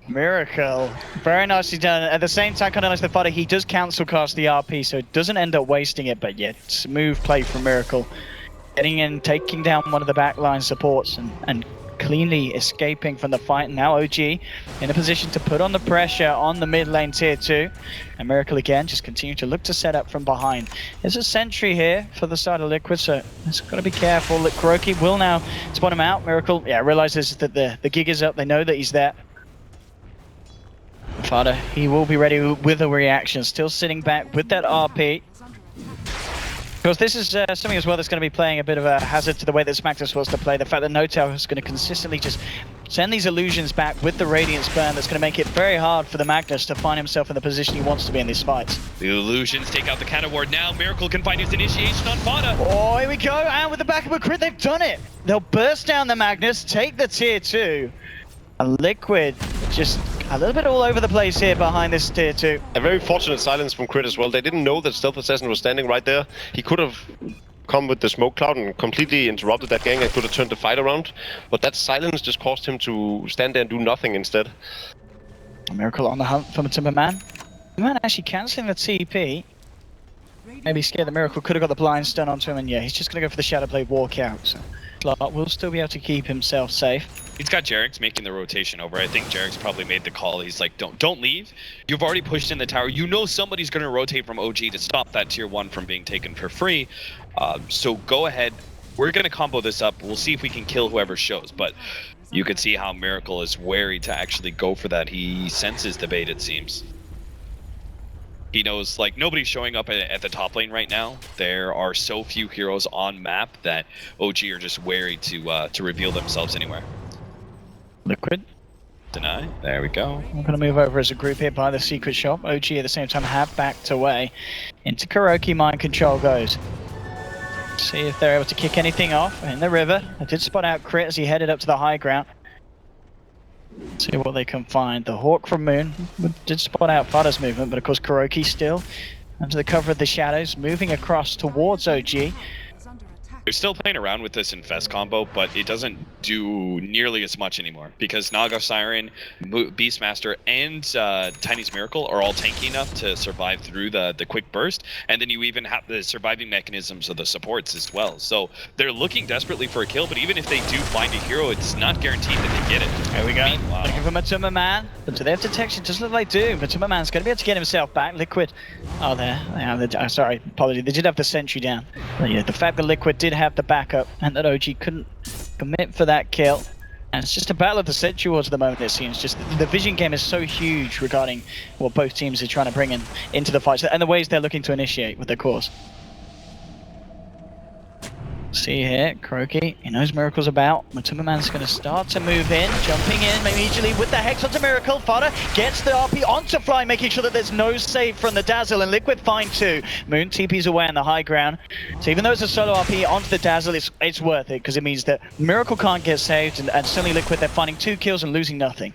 Miracle. Very nicely done. At the same time, kind of nice the fighter, he does cancel cast the RP, so it doesn't end up wasting it, but yeah, smooth play from Miracle. Getting in, taking down one of the backline supports, and cleanly escaping from the fight. And now OG in a position to put on the pressure on the mid lane tier 2. And Miracle again just continue to look to set up from behind. There's a sentry here for the side of Liquid, so it's got to be careful. Kuroki will now spot him out. Miracle, yeah, realizes that the gig is up. They know that he's there. Fada, he will be ready with a reaction. Still sitting back with that RP. Because this is something as well that's going to be playing a bit of a hazard to the way that Smackdown wants to play. The fact that Notel is going to consistently just send these illusions back with the Radiance burn, that's going to make it very hard for the Magnus to find himself in the position he wants to be in these fights. The illusions take out the counter ward. Now Miracle can find his initiation on Fada. Oh, here we go, and with the back of a crit, they've done it. They'll burst down the Magnus, take the tier 2. And Liquid just a little bit all over the place here behind this tier 2. A very fortunate silence from Crit as well. They didn't know that Stealth Assassin was standing right there. He could have come with the smoke cloud and completely interrupted that gang and could have turned the fight around. But that silence just caused him to stand there and do nothing instead. A Miracle on the hunt for Timberman. Timberman actually cancelling the TP. Maybe scared the Miracle, could have got the blind stun onto him, and yeah, he's just going to go for the Shadow Blade walkout. So Clark will still be able to keep himself safe. He's got Jarex making the rotation over. I think Jarex probably made the call. He's like, don't leave. You've already pushed in the tower. You know somebody's going to rotate from OG to stop that tier 1 from being taken for free. So go ahead. We're going to combo this up. We'll see if we can kill whoever shows. But you can see how Miracle is wary to actually go for that. He senses the bait, it seems. He knows, like, nobody's showing up at the top lane right now. There are so few heroes on map that OG are just wary to reveal themselves anywhere. Liquid. Deny. There we go. We're going to move over as a group here by the secret shop. OG at the same time have backed away. Into Kuroki, mind control goes. See if they're able to kick anything off in the river. I did spot out Crit as he headed up to the high ground. See what they can find. The Hawk from Moon did spot out Fada's movement, but of course Kuroki still under the cover of the shadows, moving across towards OG. They're still playing around with this Infest combo, but it doesn't do nearly as much anymore because Naga Siren, Beastmaster, and Tiny's Miracle are all tanky enough to survive through the quick burst, and then you even have the surviving mechanisms of the supports as well. So they're looking desperately for a kill, but even if they do find a hero, it's not guaranteed that they get it. There we go. Looking for Matuma Man, but do they have detection? Doesn't look like they do. Matuma Man's going to be able to get himself back. Liquid. Oh, there. Sorry, apologies. They did have the sentry down. But yeah, the fact that Liquid did have the backup and that OG couldn't commit for that kill, and it's just a battle of the sentry wards at the moment. It seems just the vision game is so huge regarding what both teams are trying to bring into the fights and the ways they're looking to initiate with their cores. See here, Kuroki, he knows Miracle's about. Matuma Man's going to start to move in, jumping in immediately with the Hex onto Miracle. Fada gets the RP onto Fly, making sure that there's no save from the Dazzle, and Liquid find 2. Moon TP's away on the high ground. So even though it's a solo RP onto the Dazzle, it's worth it, because it means that Miracle can't get saved, and suddenly Liquid, they're finding 2 kills and losing nothing.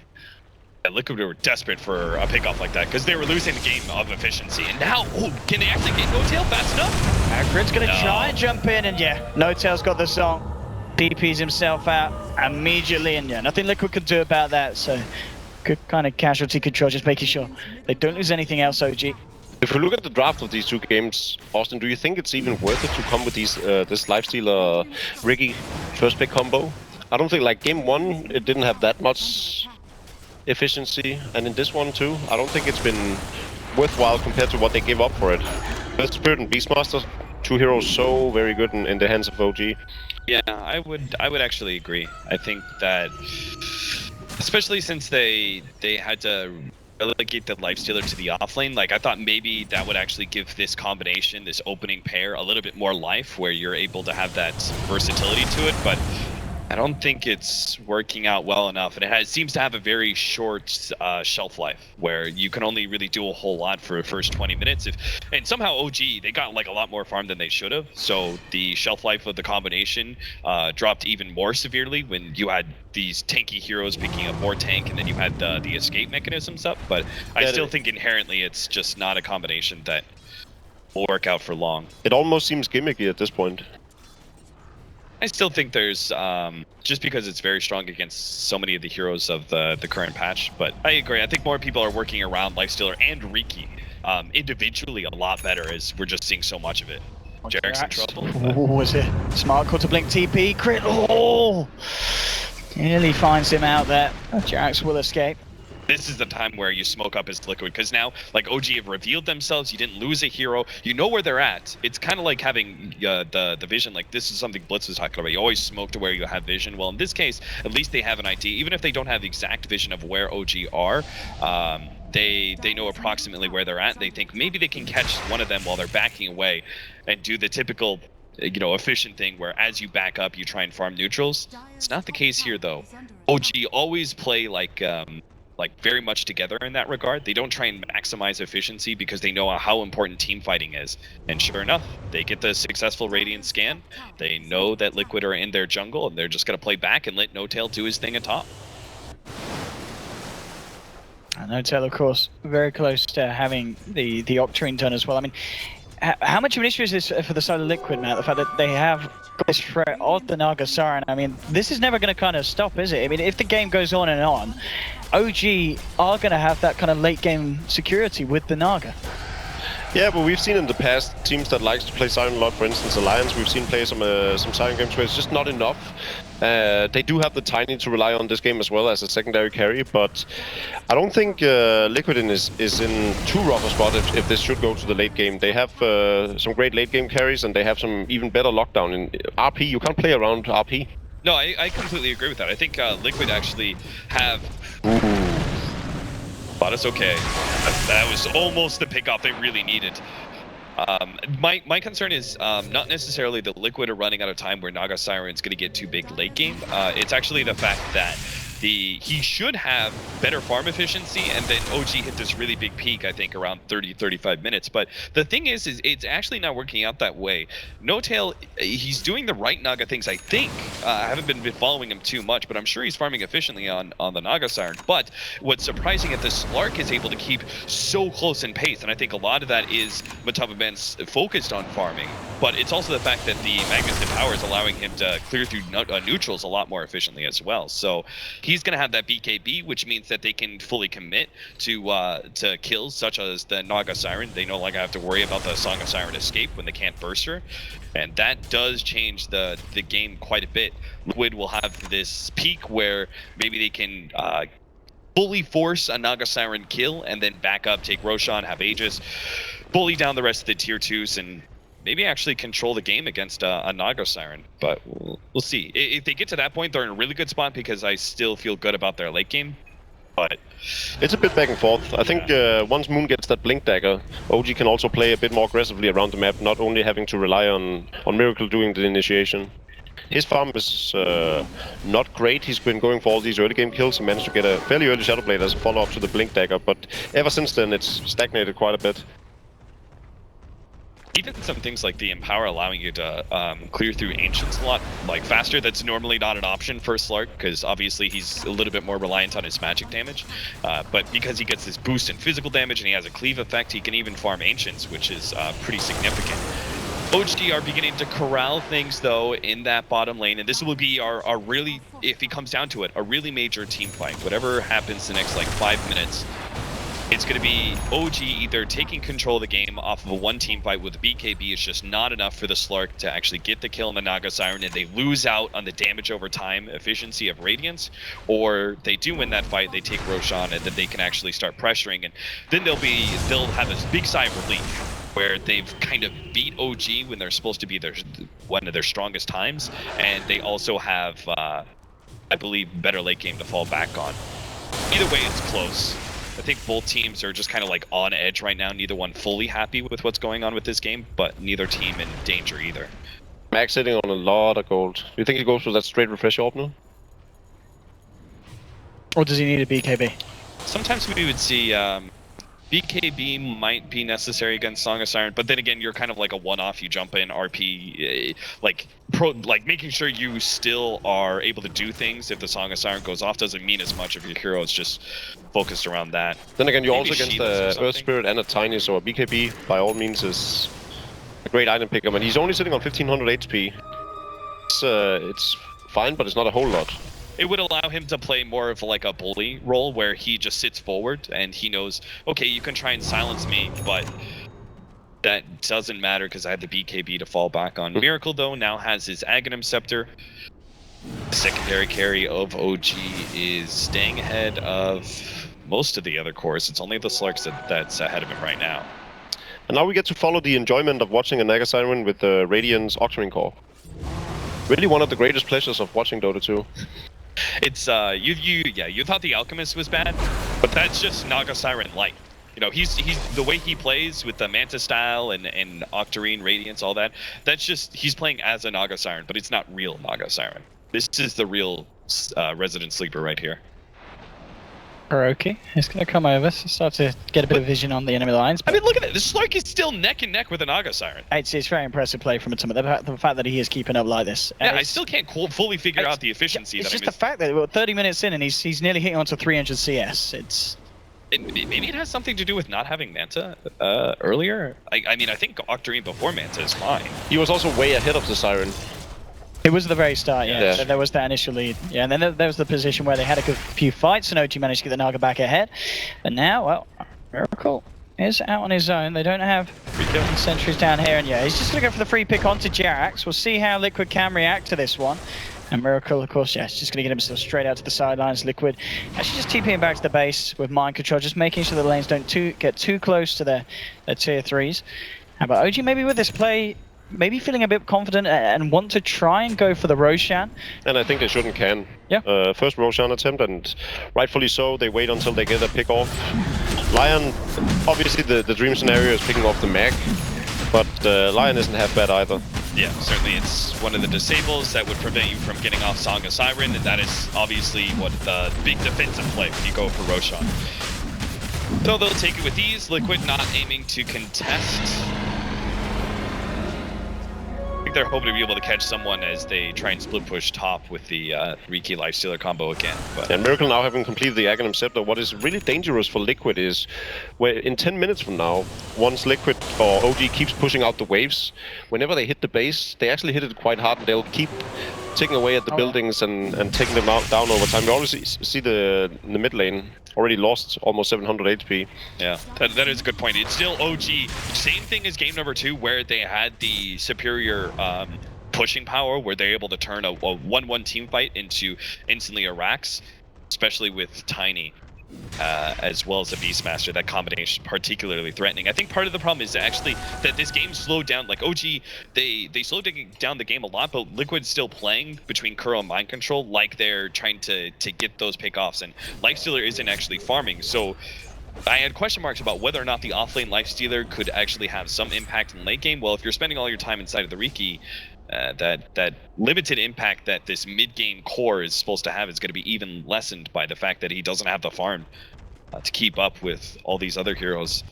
Liquid were desperate for a pickoff like that because they were losing the game of efficiency. And now, can they actually get No-Tail fast enough? Crit's going to try and jump in, and yeah, No-Tail's got the song. DP's himself out immediately, and yeah, nothing Liquid could do about that. So good kind of casualty control, just making sure they don't lose anything else, OG. If we look at the draft of these 2 games, Austin, do you think it's even worth it to come with these this Lifestealer Ricky first pick combo? I don't think, like, game 1, it didn't have that much efficiency, and in this one too, I don't think it's been worthwhile compared to what they gave up for it. First Spirit and Beastmaster, 2 heroes so very good in the hands of OG. Yeah, I would actually agree. I think that, especially since they had to relegate the Lifestealer to the offlane, like I thought maybe that would actually give this combination, this opening pair, a little bit more life, where you're able to have that versatility to it, but I don't think it's working out well enough, and it seems to have a very short shelf life, where you can only really do a whole lot for the first 20 minutes. And somehow OG, they got like a lot more farm than they should have, so the shelf life of the combination dropped even more severely when you had these tanky heroes picking up more tank, and then you had the escape mechanisms up. But I still think inherently it's just not a combination that will work out for long. It almost seems gimmicky at this point. I still think there's, just because it's very strong against so many of the heroes of the current patch, but I agree. I think more people are working around Lifestealer and Riki individually a lot better, as we're just seeing so much of it. Jarek's in trouble. Oh, was it smart call to blink TP? Crit, oh! Nearly finds him out there. Jarex will escape. This is the time where you smoke up his Liquid, because now, like, OG have revealed themselves, you didn't lose a hero, you know where they're at. It's kind of like having the vision, like this is something Blitz was talking about, you always smoke to where you have vision. Well, in this case, at least they have an idea, even if they don't have the exact vision of where OG are, They know approximately where they're at. They think maybe they can catch one of them while they're backing away and do the typical, efficient thing where as you back up, you try and farm neutrals. It's not the case here, though. OG always play like very much together in that regard. They don't try and maximize efficiency because they know how important team fighting is. And sure enough, they get the successful Radiant scan. They know that Liquid are in their jungle, and they're just going to play back and let No-Tail do his thing atop. And No-Tail, of course, very close to having the Octarine done as well. I mean, how much of an issue is this for the side of Liquid now? The fact that they have this threat of the Naga Siren. I mean, this is never going to kind of stop, is it? I mean, if the game goes on and on, OG are going to have that kind of late game security with the Naga. Yeah, but we've seen in the past teams that likes to play Siren a lot. For instance, Alliance, we've seen play some Siren games where it's just not enough. They do have the Tiny to rely on this game as well as a secondary carry, but I don't think Liquid is in too rough a spot if this should go to the late game. They have some great late game carries, and they have some even better lockdown in RP. You can't play around RP. No, I completely agree with that. I think Liquid actually have... But it's okay. That was almost the pickoff they really needed. My concern is not necessarily that Liquid are running out of time where Naga Siren's going to get too big late game. It's actually the fact that he should have better farm efficiency, and then OG hit this really big peak, I think, around 30-35 minutes. But the thing is it's actually not working out that way. No-Tail, he's doing the right Naga things, I think. I haven't been following him too much, but I'm sure he's farming efficiently on the Naga Siren. But what's surprising is the Slark is able to keep so close in pace, and I think a lot of that is Mataba Ben's focused on farming. But it's also the fact that the Magnuson power is allowing him to clear through neutrals a lot more efficiently as well. So he's going to have that BKB, which means that they can fully commit to kills such as the Naga Siren. They no longer have to worry about the Song of Siren escape when they can't burst her. And that does change the game quite a bit. Liquid will have this peak where maybe they can fully force a Naga Siren kill and then back up, take Roshan, have Aegis, bully down the rest of the tier 2s, and maybe actually control the game against a Naga Siren. But we'll see. If they get to that point, they're in a really good spot because I still feel good about their late game. But it's a bit back and forth. I think once Moon gets that Blink Dagger, OG can also play a bit more aggressively around the map, not only having to rely on Miracle doing the initiation. His farm is not great. He's been going for all these early game kills and managed to get a fairly early Shadow Blade as a follow-up to the Blink Dagger, but ever since then it's stagnated quite a bit. Even some things like the Empower allowing you to clear through Ancients a lot faster, that's normally not an option for Slark, because obviously he's a little bit more reliant on his magic damage. But because he gets this boost in physical damage and he has a cleave effect, he can even farm Ancients, which is pretty significant. OG are beginning to corral things, though, in that bottom lane, and this will be our really, if it comes down to it, a really major team fight. Whatever happens the next, 5 minutes, it's going to be OG either taking control of the game off of a one-team fight with the BKB. It's just not enough for the Slark to actually get the kill on the Naga Siren, and they lose out on the damage over time efficiency of Radiance, or they do win that fight, they take Roshan, and then they can actually start pressuring, and then they'll have this big sigh of relief where they've kind of beat OG when they're supposed to be one of their strongest times, and they also have, I believe, better late game to fall back on. Either way, it's close. I think both teams are just kind of on edge right now. Neither one fully happy with what's going on with this game, but neither team in danger either. Max sitting on a lot of gold. Do you think he goes for that straight refresh orb now? Or does he need a BKB? Sometimes we would see BKB might be necessary against Song of Siren, but then again, you're kind of like a one-off. You jump in RP, making sure you still are able to do things if the Song of Siren goes off doesn't mean as much if your hero is just focused around that. Then again, you're also against the Earth Spirit and a Tiny, so a BKB by all means is a great item pickup, and he's only sitting on 1500 HP. It's fine, but it's not a whole lot. It would allow him to play more of a bully role where he just sits forward and he knows, okay, you can try and silence me, but that doesn't matter because I have the BKB to fall back on. Miracle, though, now has his Aghanim Scepter. The secondary carry of OG is staying ahead of most of the other cores. It's only the Slarks that's ahead of him right now. And now we get to follow the enjoyment of watching a Naga Siren with the Radiant's Octarine core. Really one of the greatest pleasures of watching Dota 2. It's you thought the Alchemist was bad, but That's just Naga Siren light. You know, he's the way he plays with the Manta style and Octarine, Radiance, all that. That's just he's playing as a Naga Siren, but it's not real Naga Siren. This is the real Resident Sleeper right here. Hiroki is going to come over, so start to get a bit of vision on the enemy lines. I mean, look at it. This Slark is still neck and neck with a Naga Siren. It's very impressive play from Atuma. The fact that he is keeping up like this. Yeah, I still can't fully figure out the efficiency. It's just the fact that we're 30 minutes in and he's nearly hitting onto 300 CS. Maybe it has something to do with not having Manta earlier. I mean, I think Octarine before Manta is fine. He was also way ahead of the Siren. It was the very start, yeah. So there was that initial lead. Yeah, and then there was the position where they had a good few fights, and OG managed to get the Naga back ahead. But now, well, Miracle is out on his own. They don't have sentries down here, and yeah, he's just going to go for the free pick onto Jerax. We'll see how Liquid can react to this one. And Miracle, of course, yeah, he's just going to get himself straight out to the sidelines. Liquid actually just TPing back to the base with mind control, just making sure the lanes don't get too close to their tier 3s. How about OG maybe with this play? Maybe feeling a bit confident and want to try and go for the Roshan. And I think they shouldn't can. Yeah. First Roshan attempt, and rightfully so, they wait until they get a pick off. Lion, obviously the dream scenario is picking off the mag, but Lion isn't half bad either. Yeah, certainly it's one of the disables that would prevent you from getting off Song of Siren, and that is obviously what the big defensive play when you go for Roshan. So they'll take it with ease. Liquid not aiming to contest. I think they're hoping to be able to catch someone as they try and split push top with the Riki Lifestealer combo again. But and Miracle now having completed the Aghanim Scepter, what is really dangerous for Liquid is where in 10 minutes from now, once Liquid or OG keeps pushing out the waves, whenever they hit the base, they actually hit it quite hard and they'll keep taking away at the buildings and taking them down over time. We already see the mid lane already lost almost 700 HP. Yeah, that is a good point. It's still OG. Same thing as game number 2 where they had the superior pushing power where they're able to turn a 1-1 team fight into instantly a Rax, especially with Tiny. As well as a Beastmaster, that combination particularly threatening. I think part of the problem is actually that this game slowed down. Like OG, they slowed down the game a lot, but Liquid's still playing between Kuro and Mind Control like they're trying to get those pickoffs, and Lifestealer isn't actually farming. So I had question marks about whether or not the offlane Lifestealer could actually have some impact in late game. Well, if you're spending all your time inside of the Riki, that limited impact that this mid-game core is supposed to have is going to be even lessened by the fact that he doesn't have the farm to keep up with all these other heroes.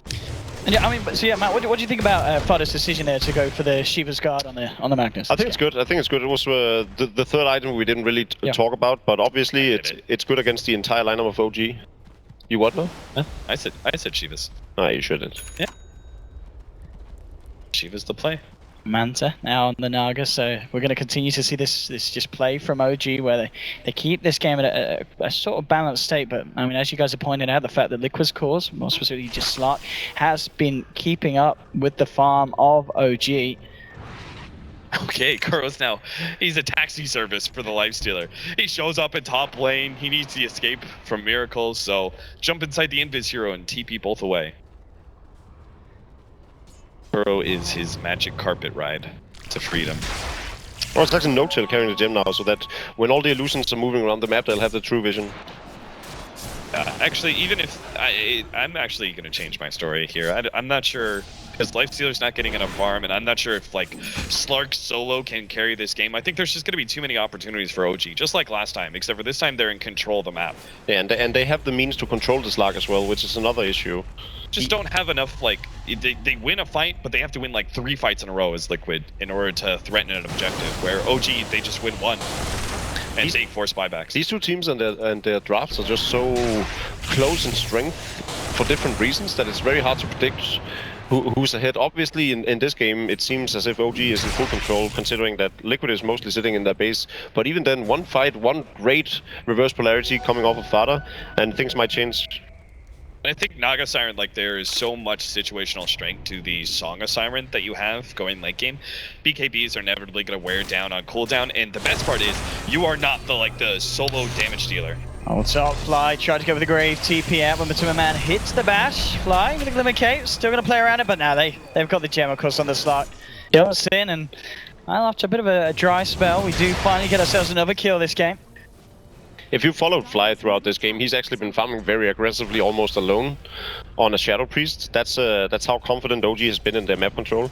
And yeah, I mean, so yeah, Matt, what do you think about Fada's decision there to go for the Shiva's Guard on the Magnus? I think it's good. I think it's good. It was the third item we didn't really talk about, but obviously it's good against the entire lineup of OG. You what now? Huh? I said Shiva's. Ah, you shouldn't. Yeah. Shiva's the play. Manta now on the Naga, so we're going to continue to see this just play from OG where they keep this game at a sort of balanced state. But I mean, as you guys have pointed out, the fact that Liquid's cause, more specifically just Slark, has been keeping up with the farm of OG. Okay, Kuro's now, he's a taxi service for the Lifestealer. He shows up in top lane, he needs the escape from Miracles, so jump inside the Invis hero and TP both away. Kuro is his magic carpet ride to freedom. Oh, it's actually no-chill carrying the gem now, so that when all the illusions are moving around the map, they'll have the true vision. Actually, even if I'm actually going to change my story here. I'm not sure, because Lifestealer's not getting enough farm, and I'm not sure if like Slark solo can carry this game. I think there's just going to be too many opportunities for OG, just like last time, except for this time they're in control of the map. Yeah, and they have the means to control the Slark as well, which is another issue. Just don't have enough, like, they win a fight, but they have to win like 3 fights in a row as Liquid in order to threaten an objective, where OG, they just win 1. And take force buybacks. These two teams and their drafts are just so close in strength for different reasons that it's very hard to predict who's ahead. Obviously, in this game, it seems as if OG is in full control, considering that Liquid is mostly sitting in their base. But even then, one fight, one great reverse polarity coming off of Fada, and things might change. I think Naga Siren, like, there is so much situational strength to the Song of Siren that you have going late game. BKBs are inevitably going to wear down on cooldown, and the best part is you are not the solo damage dealer. Oh, top Fly tried to go with the Grave TP out when Matuma Man hits the bash. Fly with the Glimmer Cape, still going to play around it, but now they've got the gem, of course, on the slot. Jumps in, and well, after a bit of a dry spell, we do finally get ourselves another kill this game. if you followed Fly throughout this game, he's actually been farming very aggressively, almost alone, on a Shadow Priest. That's how confident OG has been in their map control.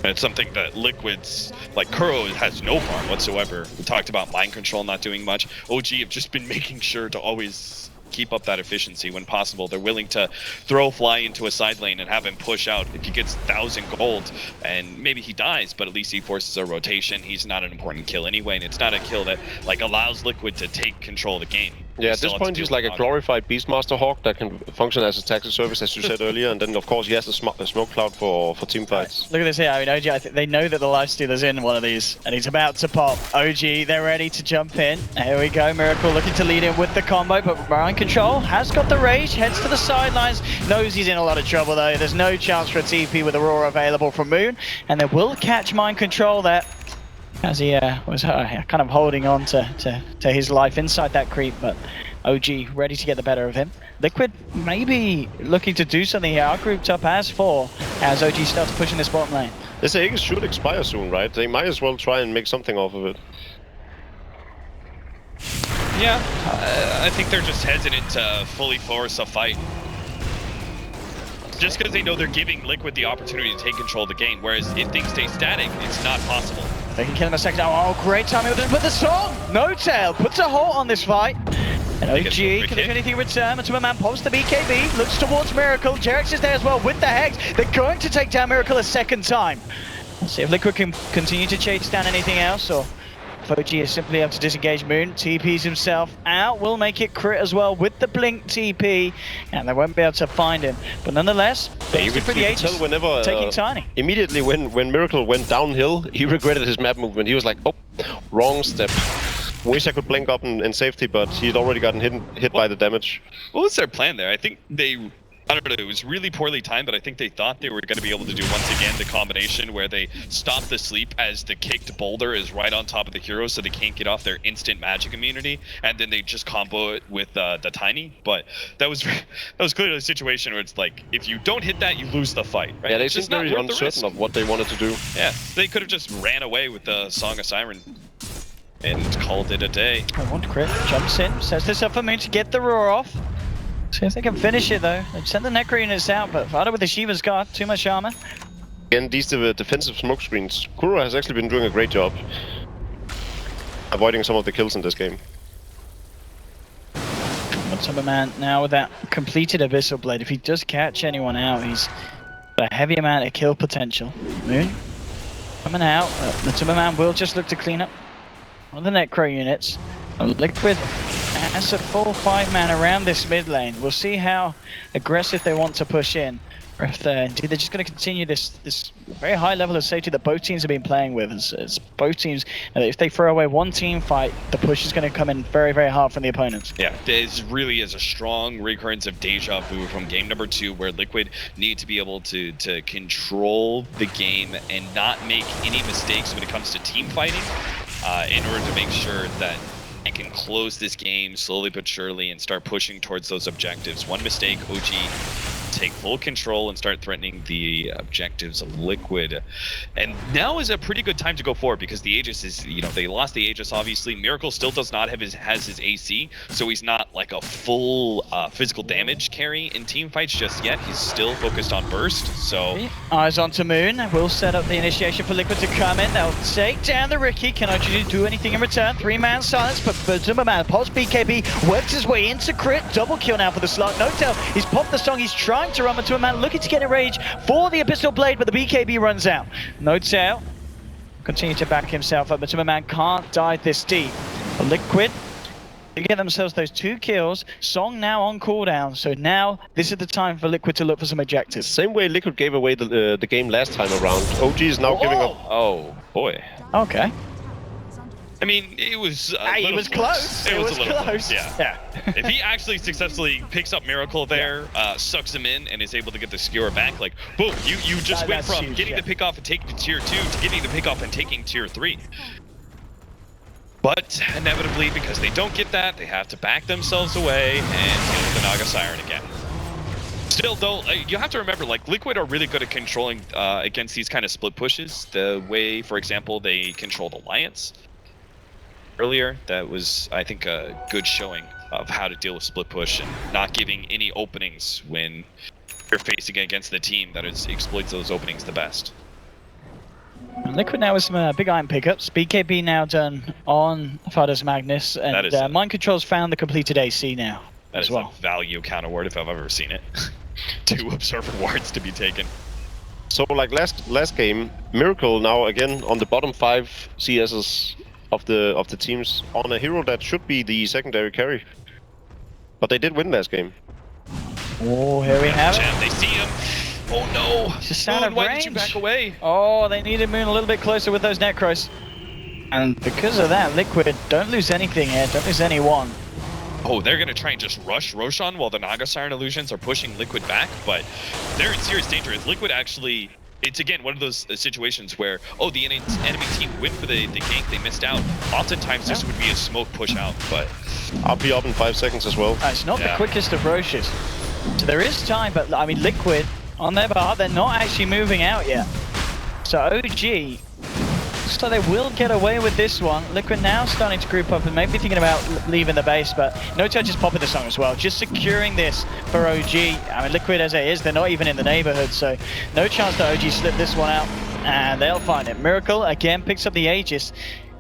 And it's something that Liquid's, like Kuro has no farm whatsoever. We talked about mind control not doing much. OG have just been making sure to always keep up that efficiency when possible. They're willing to throw Fly into a side lane and have him push out. If he gets 1,000 gold, and maybe he dies, but at least he forces a rotation. He's not an important kill anyway, and it's not a kill that like allows Liquid to take control of the game. Yeah, at this point he's like a glorified Beastmaster Hawk that can function as a taxi service, as you said earlier, and then of course he has the smoke cloud for team fights. Look at this here. I mean, OG, I think they know that the Lifestealer's in one of these, and he's about to pop. OG, they're ready to jump in. Here we go. Miracle looking to lead in with the combo, but Mind Control has got the rage, heads to the sidelines, knows he's in a lot of trouble though. There's no chance for a TP with Aurora available from Moon, and they will catch Mind Control there, as he was kind of holding on to his life inside that creep, but OG ready to get the better of him. Liquid maybe looking to do something here. Are grouped up as 4 as OG starts pushing this bottom lane. This Aegis should expire soon, right? They might as well try and make something off of it. Yeah, I think they're just hesitant to fully force a fight. Just because they know they're giving Liquid the opportunity to take control of the game, whereas if things stay static, it's not possible. They can kill him a second. Oh, great timing with this, but the song! No Tail puts a halt on this fight. And OG, can they do anything in return? Matuma pops the BKB, looks towards Miracle. Jerex is there as well with the Hex. They're going to take down Miracle a second time. Let's see if Liquid can continue to chase down anything else, or if OG is simply able to disengage Moon. TP's himself out, will make it crit as well with the Blink TP, and they won't be able to find him. But nonetheless, you could tell whenever, taking Tiny. Immediately when Miracle went downhill, he regretted his map movement. He was like, oh, wrong step. Wish I could blink up in safety, but he'd already gotten hit by the damage. What was their plan there? I think they, I don't know, it was really poorly timed, but I think they thought they were going to be able to do once again the combination where they stop the sleep as the kicked boulder is right on top of the hero, so they can't get off their instant magic immunity, and then they just combo it with the Tiny. But that was clearly a situation where it's like, if you don't hit that, you lose the fight. Right? Yeah, they seemed very uncertain of what they wanted to do. Yeah, they could have just ran away with the Song of Siren and called it a day. I want crit, jumps in, sets this up for Moon to get the roar off. See if they can finish it though. They've sent the Necro units out, but Vada with the Shiva's guard, too much armor. Again, these defensive smoke screens. Kuro has actually been doing a great job avoiding some of the kills in this game. Man now with that completed Abyssal Blade, if he does catch anyone out, he's got a heavy amount of kill potential. Moon coming out, the Timberman will just look to clean up one of the Necro units. Liquid has a full 5-man around this mid lane. We'll see how aggressive they want to push in, or if they're just going to continue this very high level of safety that both teams have been playing with. As both teams, if they throw away one team fight, the push is going to come in very, very hard from the opponents. Yeah, this really is a strong recurrence of deja vu from game number 2, where Liquid need to be able to control the game and not make any mistakes when it comes to team fighting, in order to make sure that they can close this game slowly but surely and start pushing towards those objectives. One mistake, OG take full control and start threatening the objectives of Liquid. And now is a pretty good time to go forward, because the Aegis is, they lost the Aegis obviously. Miracle still does not have has his AC, so he's not like a full physical damage carry in team fights just yet. He's still focused on burst, so... Eyes onto Moon, we'll set up the initiation for Liquid to come in. They'll take down the Ricky. Can OG do anything in return? 3-man silence, but Zimmerman pops BKB, works his way into crit. Double kill now for the slot. No Tail, he's popped the song, he's trying to run into a man, looking to get a rage for the Abyssal Blade, but the BKB runs out. No Tail, continue to back himself up, but Timberman can't dive this deep. But Liquid, they get themselves those 2 kills. Song now on cooldown, so now this is the time for Liquid to look for some objectives. Same way Liquid gave away the game last time around. OG is now giving up. Oh boy. Okay. I mean, it was it was close. It was close. Yeah. If he actually successfully picks up Miracle there, sucks him in, and is able to get the skewer back, like, boom, you just went from huge, getting the pick off and taking to tier 2 to getting the pick off and taking tier 3. But inevitably, because they don't get that, they have to back themselves away and deal with the Naga Siren again. Still, though, you have to remember, like, Liquid are really good at controlling against these kind of split pushes. The way, for example, they controlled Alliance. earlier. That was, I think, a good showing of how to deal with split push and not giving any openings when you're facing against the team that exploits those openings the best. And Liquid now with some big iron pickups. BKB now done on Fadas Magnus, and Mind Control's found the completed AC now that as is well. A value counter ward if I've ever seen it. 2 observer wards to be taken. So like last game, Miracle now again on the bottom 5 CSs of the teams on a hero that should be the secondary carry. But they did win last game. Oh, here we have it. They see him. Oh no! Just out of why range. did you back away? Oh, they needed Moon a little bit closer with those Necros. And because of that, Liquid don't lose anything here, don't lose anyone. Oh, they're gonna try and just rush Roshan while the Naga Siren Illusions are pushing Liquid back, but they're in serious danger. As Liquid actually, it's again one of those situations where, oh, the enemy team went for the gank, they missed out. Oftentimes this would be a smoke push out, but... I'll be up in 5 seconds as well. It's not the quickest of rushes. So there is time, but I mean, Liquid, on their behalf, they're not actually moving out yet. So OG, so they will get away with this one. Liquid now starting to group up and maybe thinking about leaving the base, but No Touch is popping the song as well. Just securing this for OG. I mean, Liquid as it is, they're not even in the neighborhood, so no chance that OG slip this one out, and they'll find it. Miracle, again, picks up the Aegis.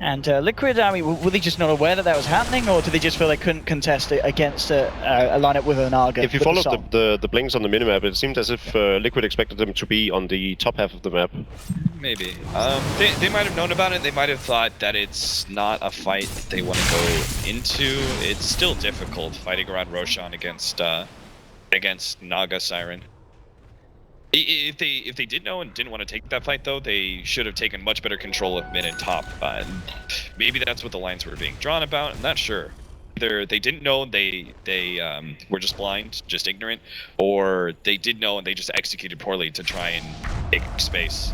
And Liquid, I mean, were they just not aware that that was happening, or did they just feel they couldn't contest it against a lineup with a Naga? If you followed the blinks on the minimap, it seemed as if Liquid expected them to be on the top half of the map. Maybe. They might have known about it. They might have thought that it's not a fight that they want to go into. It's still difficult fighting around Roshan against Naga Siren. If they did know and didn't want to take that fight, though, they should have taken much better control of mid and top. Maybe that's what the lines were being drawn about. I'm not sure. Either they didn't know, they were just blind, just ignorant, or they did know and they just executed poorly to try and take space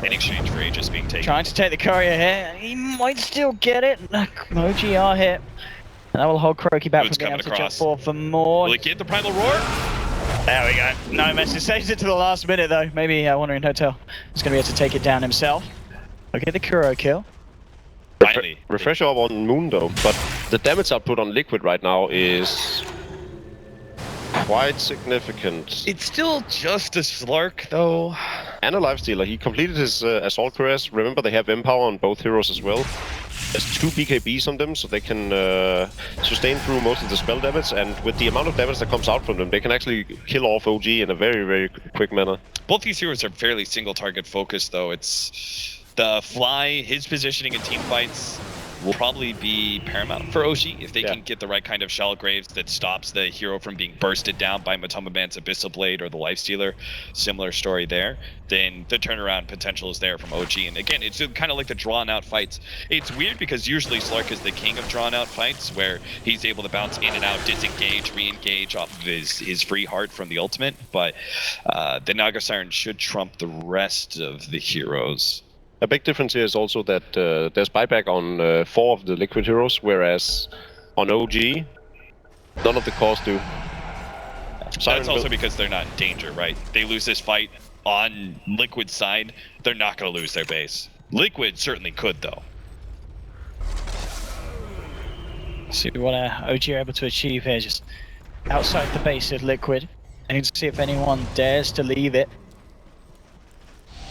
in exchange for Aegis being taken. Trying to take the courier here. He might still get it. Moji are hit. And that will hold Croaky back from being able to jump forward for more. Will it get the Primal Roar? There we go. No message. Saves it to the last minute, though. Maybe Wandering Hotel is going to be able to take it down himself. Okay, the Kuro kill. Refresher up on Moon, though. But the damage output on Liquid right now is quite significant. It's still just a Slark, though. And a Lifestealer. He completed his Assault Caress. Remember, they have Empower on both heroes as well. There's 2 BKBs on them, so they can sustain through most of the spell damage, and with the amount of damage that comes out from them, they can actually kill off OG in a very, very quick manner. Both these heroes are fairly single-target focused, though. It's the Fly, his positioning in team fights will probably be paramount for OG if they can get the right kind of Shell Graves that stops the hero from being bursted down by Matoma Man's Abyssal Blade or the Lifestealer. Similar story there. Then the turnaround potential is there from OG. And again, it's kind of like the drawn-out fights. It's weird because usually Slark is the king of drawn-out fights where he's able to bounce in and out, disengage, re-engage off of his free heart from the ultimate. But the Naga Siren should trump the rest of the heroes. A big difference here is also that there's buyback on 4 of the Liquid heroes, whereas on OG, none of the cores do. That's also because they're not in danger, right? They lose this fight on Liquid's side, they're not going to lose their base. Liquid certainly could, though. See what OG are able to achieve here, just outside the base of Liquid. I need to see if anyone dares to leave it.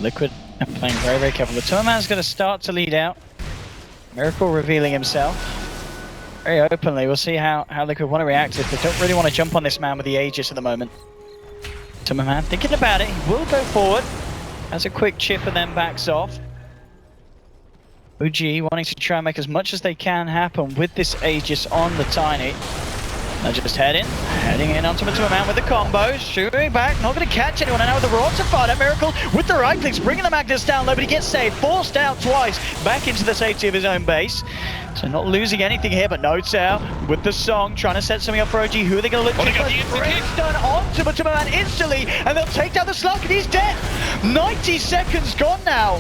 Liquid are playing very, very careful. The Tourman's going to start to lead out. Miracle revealing himself very openly. We'll see how Liquid want to react if they don't really want to jump on this man with the Aegis at the moment. Tourman thinking about it. He will go forward. Has a quick chip and then backs off. OG wanting to try and make as much as they can happen with this Aegis on the Tiny. They're just heading in onto the man with the combos, shooting back, not going to catch anyone, and now with the Raw to fight at Miracle with the right clicks, bringing the Magnus down low, but he gets saved, forced out twice, back into the safety of his own base. So not losing anything here, but Notes out with the song, trying to set something up for OG. Who are they going to look for? It's done onto the man instantly, and they'll take down the Slug, and he's dead. 90 seconds gone now,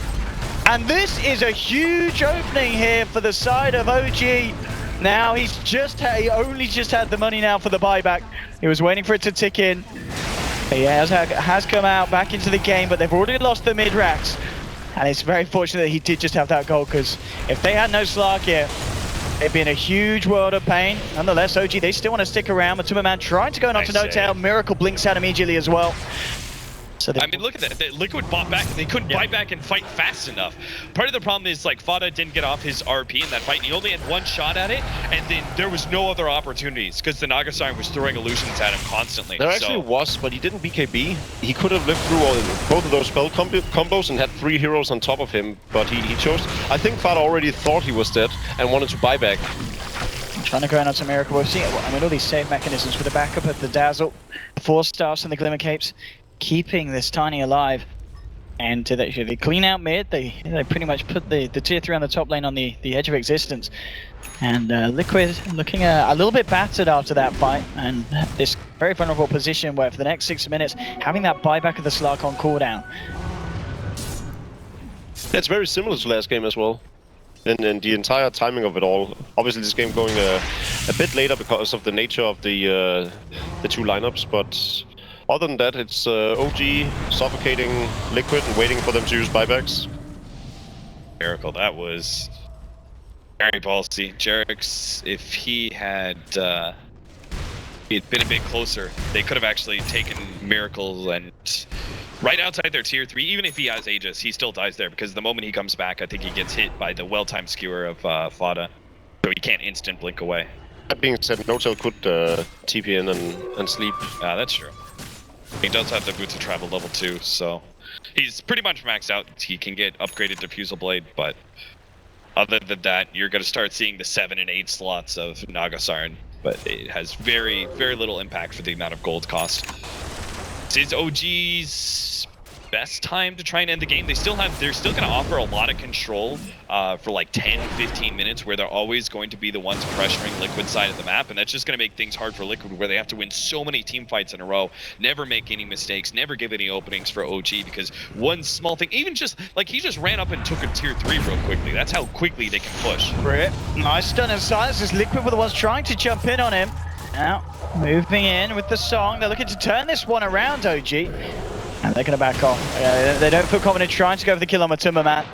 and this is a huge opening here for the side of OG. Now he only just had the money now for the buyback. He was waiting for it to tick in. He has come out back into the game, but they've already lost the mid racks. And it's very fortunate that he did just have that goal, because if they had no Slark here, They've been a huge world of pain. Nonetheless, OG, they still want to stick around. Matuma trying to go onto Nice No-Tail. save. Miracle blinks out immediately as well. So I mean, look at that. The Liquid bought back. They couldn't buy back and fight fast enough. Part of the problem is, like, Fada didn't get off his RP in that fight. And he only had one shot at it, and then there was no other opportunities because the Naga Siren was throwing illusions at him constantly. There actually was, but he didn't BKB. He could have lived through both of those spell combos and had 3 heroes on top of him, but he chose. I think Fada already thought he was dead and wanted to buy back. Trying to go on to Miracle. We've seen, I mean, all these save mechanisms with the backup of the Dazzle, the 4 Staffs and the Glimmer Capes, keeping this Tiny alive. And they clean out mid. They pretty much put the tier 3 on the top lane on the edge of existence. And Liquid looking a little bit battered after that fight, and this very vulnerable position where for the next 6 minutes, having that buyback of the Slark on cooldown. It's very similar to last game as well. And the entire timing of it all. Obviously, this game going a bit later because of the nature of the 2 lineups, but other than that, it's OG suffocating Liquid and waiting for them to use buybacks. Miracle, that was very ballsy. Jerix, if he had been a bit closer, they could have actually taken Miracle and right outside their tier 3. Even if he has Aegis, he still dies there because the moment he comes back, I think he gets hit by the well-timed skewer of Fada, so he can't instant blink away. That being said, No-Tail could TP in and sleep. That's true. He does have the Boots of Travel level 2, so he's pretty much maxed out. He can get upgraded Diffusal Blade, but other than that, you're going to start seeing the 7 and 8 slots of Naga Siren, but it has very, very little impact for the amount of gold cost. It's OG's best time to try and end the game. They're still going to offer a lot of control for like 10-15 minutes, where they're always going to be the ones pressuring Liquid side of the map, and that's just going to make things hard for Liquid, where they have to win so many team fights in a row, never make any mistakes, never give any openings for OG, because one small thing, even just like he just ran up and took a tier 3 real quickly. That's how quickly they can push. Brit, nice stun of silence as Liquid were the ones trying to jump in on him. Now, moving in with the song, they're looking to turn this one around, OG. And they're going to back off. They don't feel confident trying to go for the kill on Matuma, man.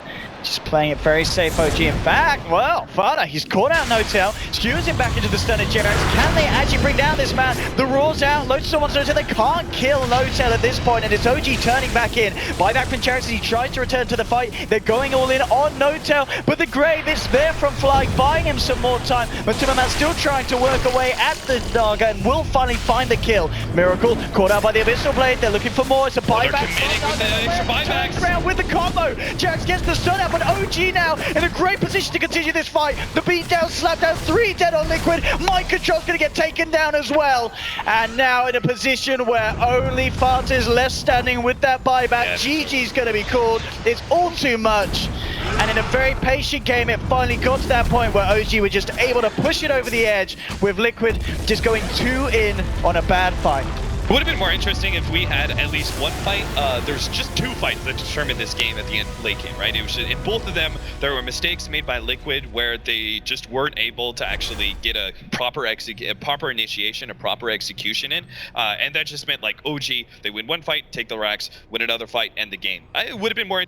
Just playing it very safe, OG. In fact, well, Fada, he's caught out No-Tail, skewers him back into the stun of Jerax. Can they actually bring down this man? The Roar's out, Lotus wants No-Tail. They can't kill No-Tail at this point, and it's OG turning back in. Buyback from Jerax as he tries to return to the fight. They're going all in on No-Tail, but the Grave is there from Fly, buying him some more time. Matuma man still trying to work away at the Naga and will finally find the kill. Miracle caught out by the Abyssal Blade. They're looking for more. It's a buyback. Committing with the extra buybacks. Turns around with the combo. Jerax gets the stun out, but OG now in a great position to continue this fight. The beatdown, slap down, 3 dead on Liquid. Mind Control's going to get taken down as well. And now in a position where only Fata is left standing with that buyback. GG's going to be called. It's all too much. And in a very patient game, it finally got to that point where OG were just able to push it over the edge, with Liquid just going 2 in on a bad fight. It would have been more interesting if we had at least one fight. There's just 2 fights that determined this game at the end, late game, right? It was just, in both of them, there were mistakes made by Liquid where they just weren't able to actually get a proper initiation, a proper execution in, and that just meant like OG, they win one fight, take the racks, win another fight, end the game. It would have been more